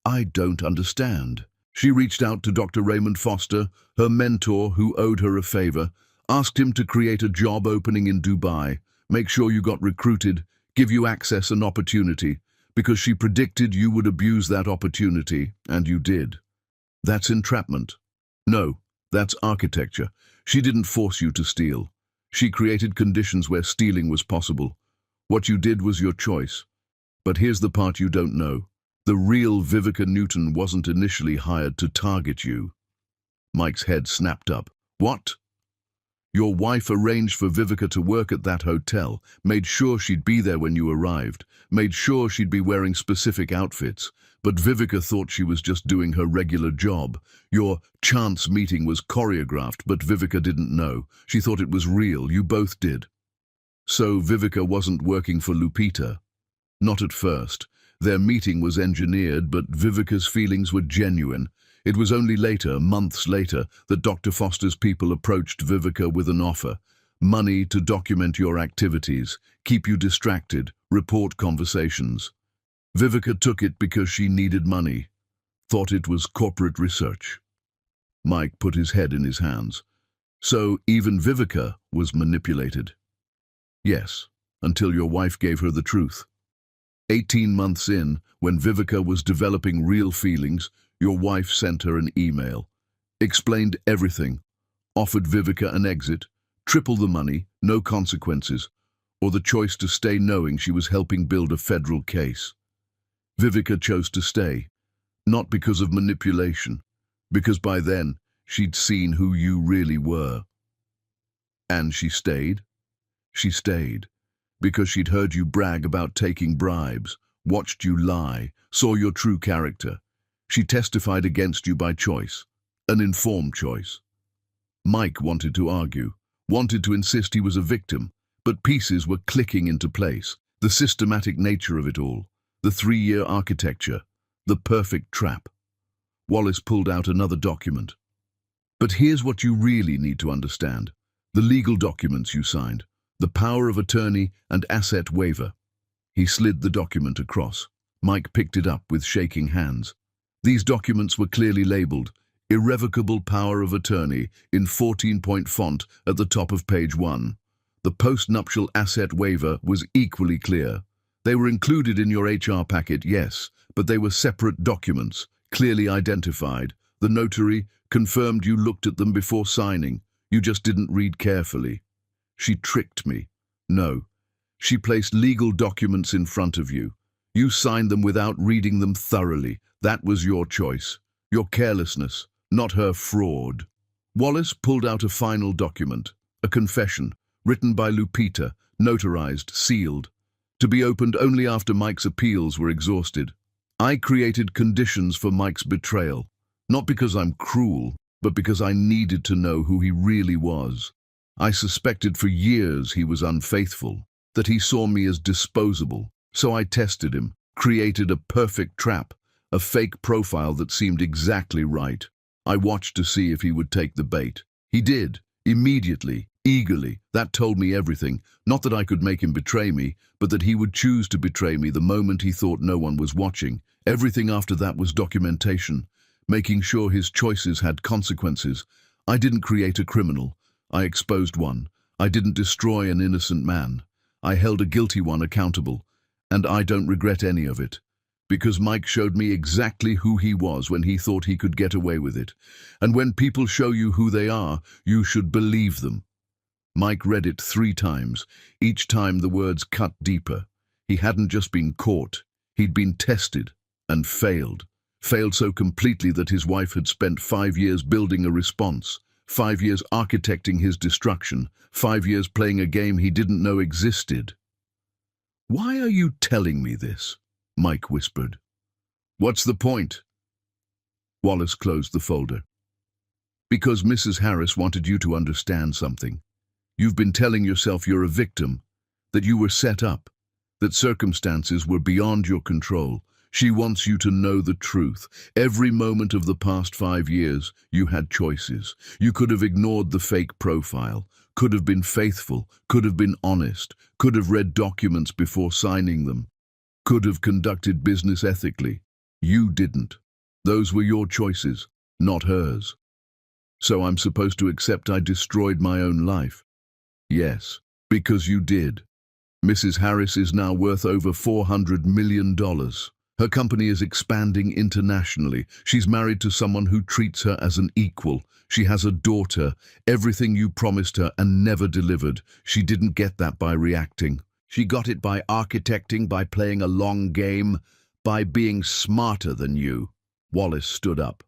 I don't understand. She reached out to Dr. Raymond Foster, her mentor who owed her a favor, asked him to create a job opening in Dubai, make sure you got recruited, give you access and opportunity, because she predicted you would abuse that opportunity, and you did. That's entrapment. No, that's architecture. She didn't force you to steal. She created conditions where stealing was possible. What you did was your choice. But here's the part you don't know. The real Vivica Newton wasn't initially hired to target you. Mike's head snapped up. What? Your wife arranged for Vivica to work at that hotel, made sure she'd be there when you arrived, made sure she'd be wearing specific outfits, but Vivica thought she was just doing her regular job. Your chance meeting was choreographed, but Vivica didn't know. She thought it was real. You both did. So Vivica wasn't working for Lupita. Not at first. Their meeting was engineered, but Vivica's feelings were genuine. It was only later, months later, that Dr. Foster's people approached Vivica with an offer. Money to document your activities, keep you distracted, report conversations. Vivica took it because she needed money, thought it was corporate research. Mike put his head in his hands. So even Vivica was manipulated. Yes, until your wife gave her the truth. 18 months in, when Vivica was developing real feelings, your wife sent her an email, explained everything, offered Vivica an exit, triple the money, no consequences, or the choice to stay knowing she was helping build a federal case. Vivica chose to stay, not because of manipulation, because by then she'd seen who you really were. And she stayed? She stayed because she'd heard you brag about taking bribes, watched you lie, saw your true character. She testified against you by choice, an informed choice. Mike wanted to argue, wanted to insist he was a victim, but pieces were clicking into place. The systematic nature of it all, the 3-year architecture, the perfect trap. Wallace pulled out another document. But here's what you really need to understand. The legal documents you signed, the power of attorney and asset waiver. He slid the document across. Mike picked it up with shaking hands. These documents were clearly labeled, Irrevocable power of attorney in 14-point font at the top of page 1. The post-nuptial asset waiver was equally clear. They were included in your HR packet, yes, but they were separate documents, clearly identified. The notary confirmed you looked at them before signing. You just didn't read carefully. She tricked me. No. She placed legal documents in front of you. You signed them without reading them thoroughly. That was your choice. Your carelessness, not her fraud. Wallace pulled out a final document, a confession, written by Lupita, notarized, sealed, to be opened only after Mike's appeals were exhausted. I created conditions for Mike's betrayal, not because I'm cruel, but because I needed to know who he really was. I suspected for years he was unfaithful, that he saw me as disposable, so I tested him, created a perfect trap, a fake profile that seemed exactly right. I watched to see if he would take the bait. He did, immediately, eagerly. That told me everything. Not that I could make him betray me, but that he would choose to betray me the moment he thought no one was watching. Everything after that was documentation, making sure his choices had consequences. I didn't create a criminal. I exposed one. I didn't destroy an innocent man. I held a guilty one accountable, and I don't regret any of it. Because Mike showed me exactly who he was when he thought he could get away with it. And when people show you who they are, you should believe them. Mike read it 3 times, each time the words cut deeper. He hadn't just been caught, he'd been tested and failed. Failed so completely that his wife had spent 5 years building a response, 5 years architecting his destruction, 5 years playing a game he didn't know existed. "Why are you telling me this?" Mike whispered. "What's the point?" Wallace closed the folder. "Because Mrs. Harris wanted you to understand something. You've been telling yourself you're a victim, that you were set up, that circumstances were beyond your control. She wants you to know the truth. Every moment of the past 5 years, you had choices. You could have ignored the fake profile, could have been faithful, could have been honest, could have read documents before signing them, could have conducted business ethically. You didn't. Those were your choices, not hers. So I'm supposed to accept I destroyed my own life? Yes, because you did. Mrs. Harris is now worth over $400 million. Her company is expanding internationally. She's married to someone who treats her as an equal. She has a daughter. Everything you promised her and never delivered. She didn't get that by reacting. She got it by architecting, by playing a long game, by being smarter than you. Wallace stood up.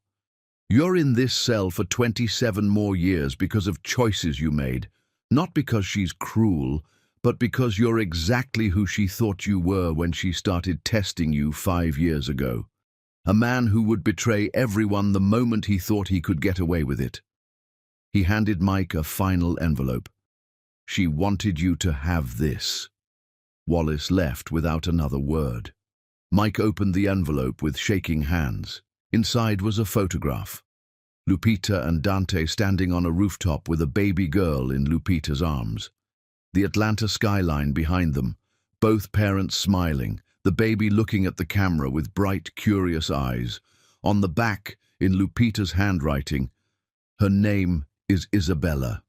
You're in this cell for 27 more years because of choices you made. Not because she's cruel, but because you're exactly who she thought you were when she started testing you 5 years ago. A man who would betray everyone the moment he thought he could get away with it. He handed Mike a final envelope. She wanted you to have this. Wallace left without another word. Mike opened the envelope with shaking hands. Inside was a photograph. Lupita and Dante standing on a rooftop with a baby girl in Lupita's arms. The Atlanta skyline behind them, both parents smiling, the baby looking at the camera with bright, curious eyes. On the back, in Lupita's handwriting, her name is Isabella.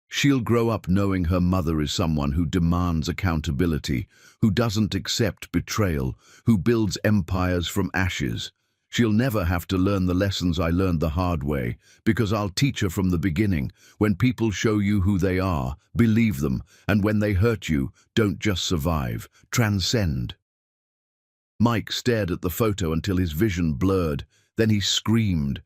She'll grow up knowing her mother is someone who demands accountability, who doesn't accept betrayal, who builds empires from ashes. She'll never have to learn the lessons I learned the hard way, because I'll teach her from the beginning. When people show you who they are, believe them, and when they hurt you, don't just survive, transcend. Mike stared at the photo until his vision blurred. Then he screamed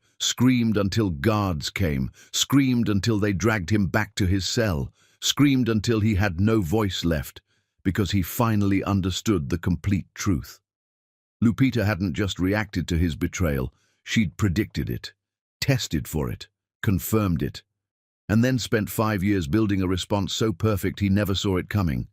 until guards came, screamed until they dragged him back to his cell, screamed until he had no voice left, because he finally understood the complete truth. Lupita hadn't just reacted to his betrayal, she'd predicted it, tested for it, confirmed it, and then spent 5 years building a response so perfect he never saw it coming.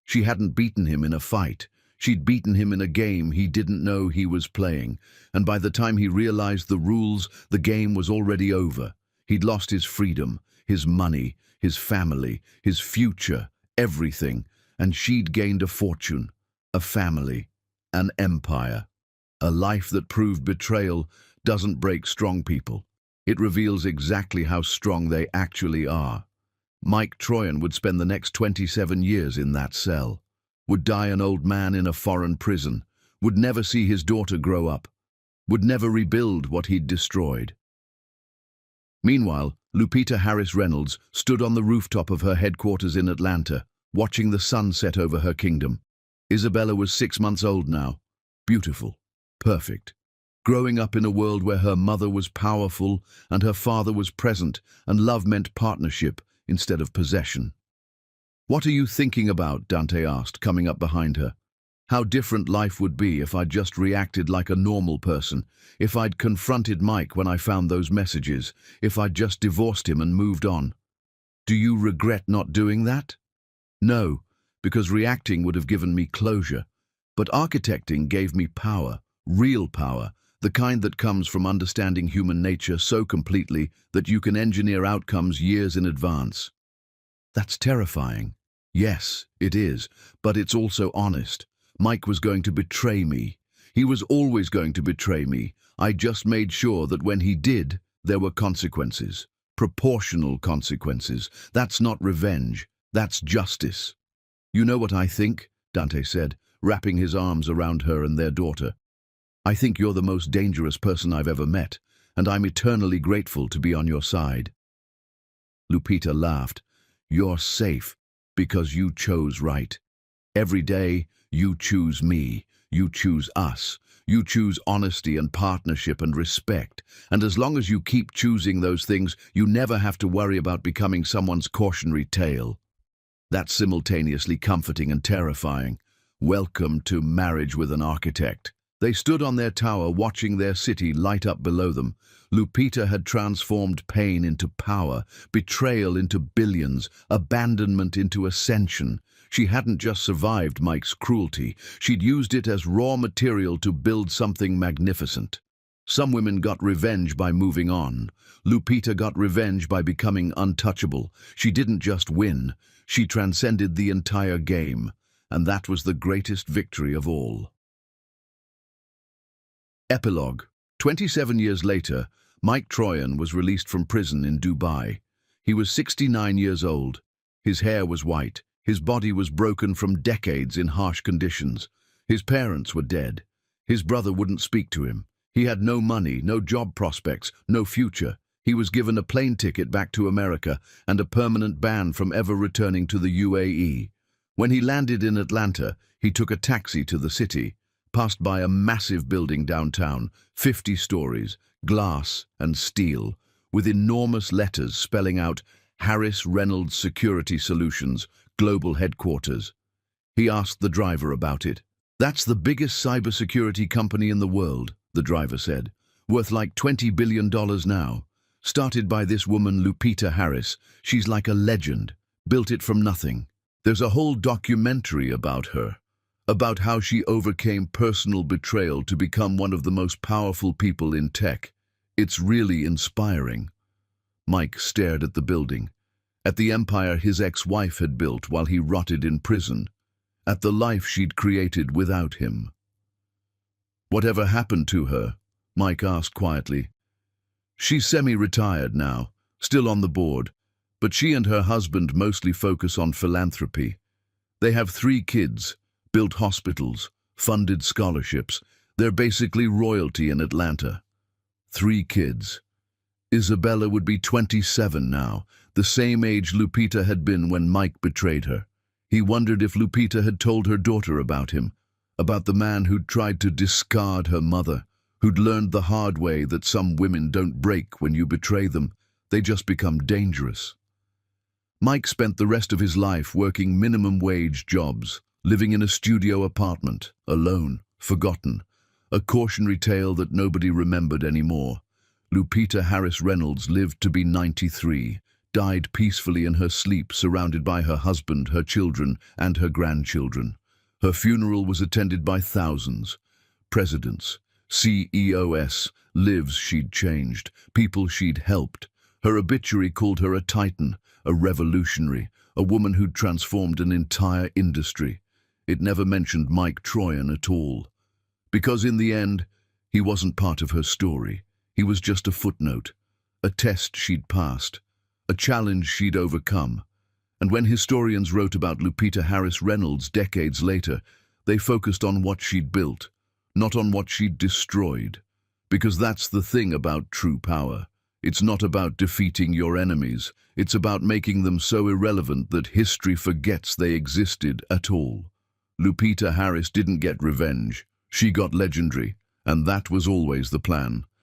She hadn't beaten him in a fight. She'd beaten him in a game he didn't know he was playing, and by the time he realized the rules, the game was already over. He'd lost his freedom, his money, his family, his future, everything, and she'd gained a fortune, a family, an empire, a life that proved betrayal doesn't break strong people. It reveals exactly how strong they actually are. Mike Troyan would spend the next 27 years in that cell, would die an old man in a foreign prison, would never see his daughter grow up, would never rebuild what he'd destroyed. Meanwhile, Lupita Harris Reynolds stood on the rooftop of her headquarters in Atlanta, watching the sun set over her kingdom. Isabella was 6 months old now, beautiful, perfect, growing up in a world where her mother was powerful and her father was present, and love meant partnership instead of possession. "What are you thinking about?" Dante asked, coming up behind her. "How different life would be if I'd just reacted like a normal person, if I'd confronted Mike when I found those messages, if I'd just divorced him and moved on. Do you regret not doing that?" "No, because reacting would have given me closure. But architecting gave me power, real power, the kind that comes from understanding human nature so completely that you can engineer outcomes years in advance." "That's terrifying." "Yes, it is, but it's also honest. Mike was going to betray me. He was always going to betray me. I just made sure that when he did, there were consequences. Proportional consequences. That's not revenge. That's justice." "You know what I think?" Dante said, wrapping his arms around her and their daughter. "I think you're the most dangerous person I've ever met, and I'm eternally grateful to be on your side." Lupita laughed. "You're safe because you chose right. Every day, you choose me. You choose us. You choose honesty and partnership and respect. And as long as you keep choosing those things, you never have to worry about becoming someone's cautionary tale." That's simultaneously comforting and terrifying. Welcome to Marriage with an Architect. They stood on their tower watching their city light up below them. Lupita had transformed pain into power, betrayal into billions, abandonment into ascension. She hadn't just survived Mike's cruelty, she'd used it as raw material to build something magnificent. Some women got revenge by moving on. Lupita got revenge by becoming untouchable. She didn't just win, she transcended the entire game, and that was the greatest victory of all. Epilogue. 27 years later, Mike Troyan was released from prison in Dubai. He was 69 years old. His hair was white. His body was broken from decades in harsh conditions. His parents were dead. His brother wouldn't speak to him. He had no money, no job prospects, no future. He was given a plane ticket back to America and a permanent ban from ever returning to the UAE. When he landed in Atlanta, he took a taxi to the city, passed by a massive building downtown, 50 stories, glass and steel, with enormous letters spelling out Harris Reynolds Security Solutions, Global Headquarters. He asked the driver about it. "That's the biggest cybersecurity company in the world," the driver said, "worth like $20 billion now. Started by this woman, Lupita Harris. She's like a legend, built it from nothing. There's a whole documentary about her, about how she overcame personal betrayal to become one of the most powerful people in tech. It's really inspiring." Mike stared at the building, at the empire his ex-wife had built while he rotted in prison, at the life she'd created without him. "Whatever happened to her?" Mike asked quietly. "She's semi-retired now, still on the board, but she and her husband mostly focus on philanthropy. They have 3 kids, built hospitals, funded scholarships. They're basically royalty in Atlanta. 3 kids. Isabella would be 27 now, the same age Lupita had been when Mike betrayed her. He wondered if Lupita had told her daughter about him, about the man who'd tried to discard her mother, who'd learned the hard way that some women don't break when you betray them, they just become dangerous. Mike spent the rest of his life working minimum-wage jobs, living in a studio apartment, alone, forgotten, a cautionary tale that nobody remembered anymore. Lupita Harris Reynolds lived to be 93, died peacefully in her sleep surrounded by her husband, her children, and her grandchildren. Her funeral was attended by thousands. Presidents, CEOs, lives she'd changed, people she'd helped. Her obituary called her a titan, a revolutionary, a woman who'd transformed an entire industry. It never mentioned Mike Troyan at all. Because in the end, he wasn't part of her story. He was just a footnote, a test she'd passed, a challenge she'd overcome. And when historians wrote about Lupita Harris Reynolds decades later, they focused on what she'd built, not on what she'd destroyed. Because that's the thing about true power. It's not about defeating your enemies. It's about making them so irrelevant that history forgets they existed at all. Lupita Harris didn't get revenge. She got legendary, and that was always the plan.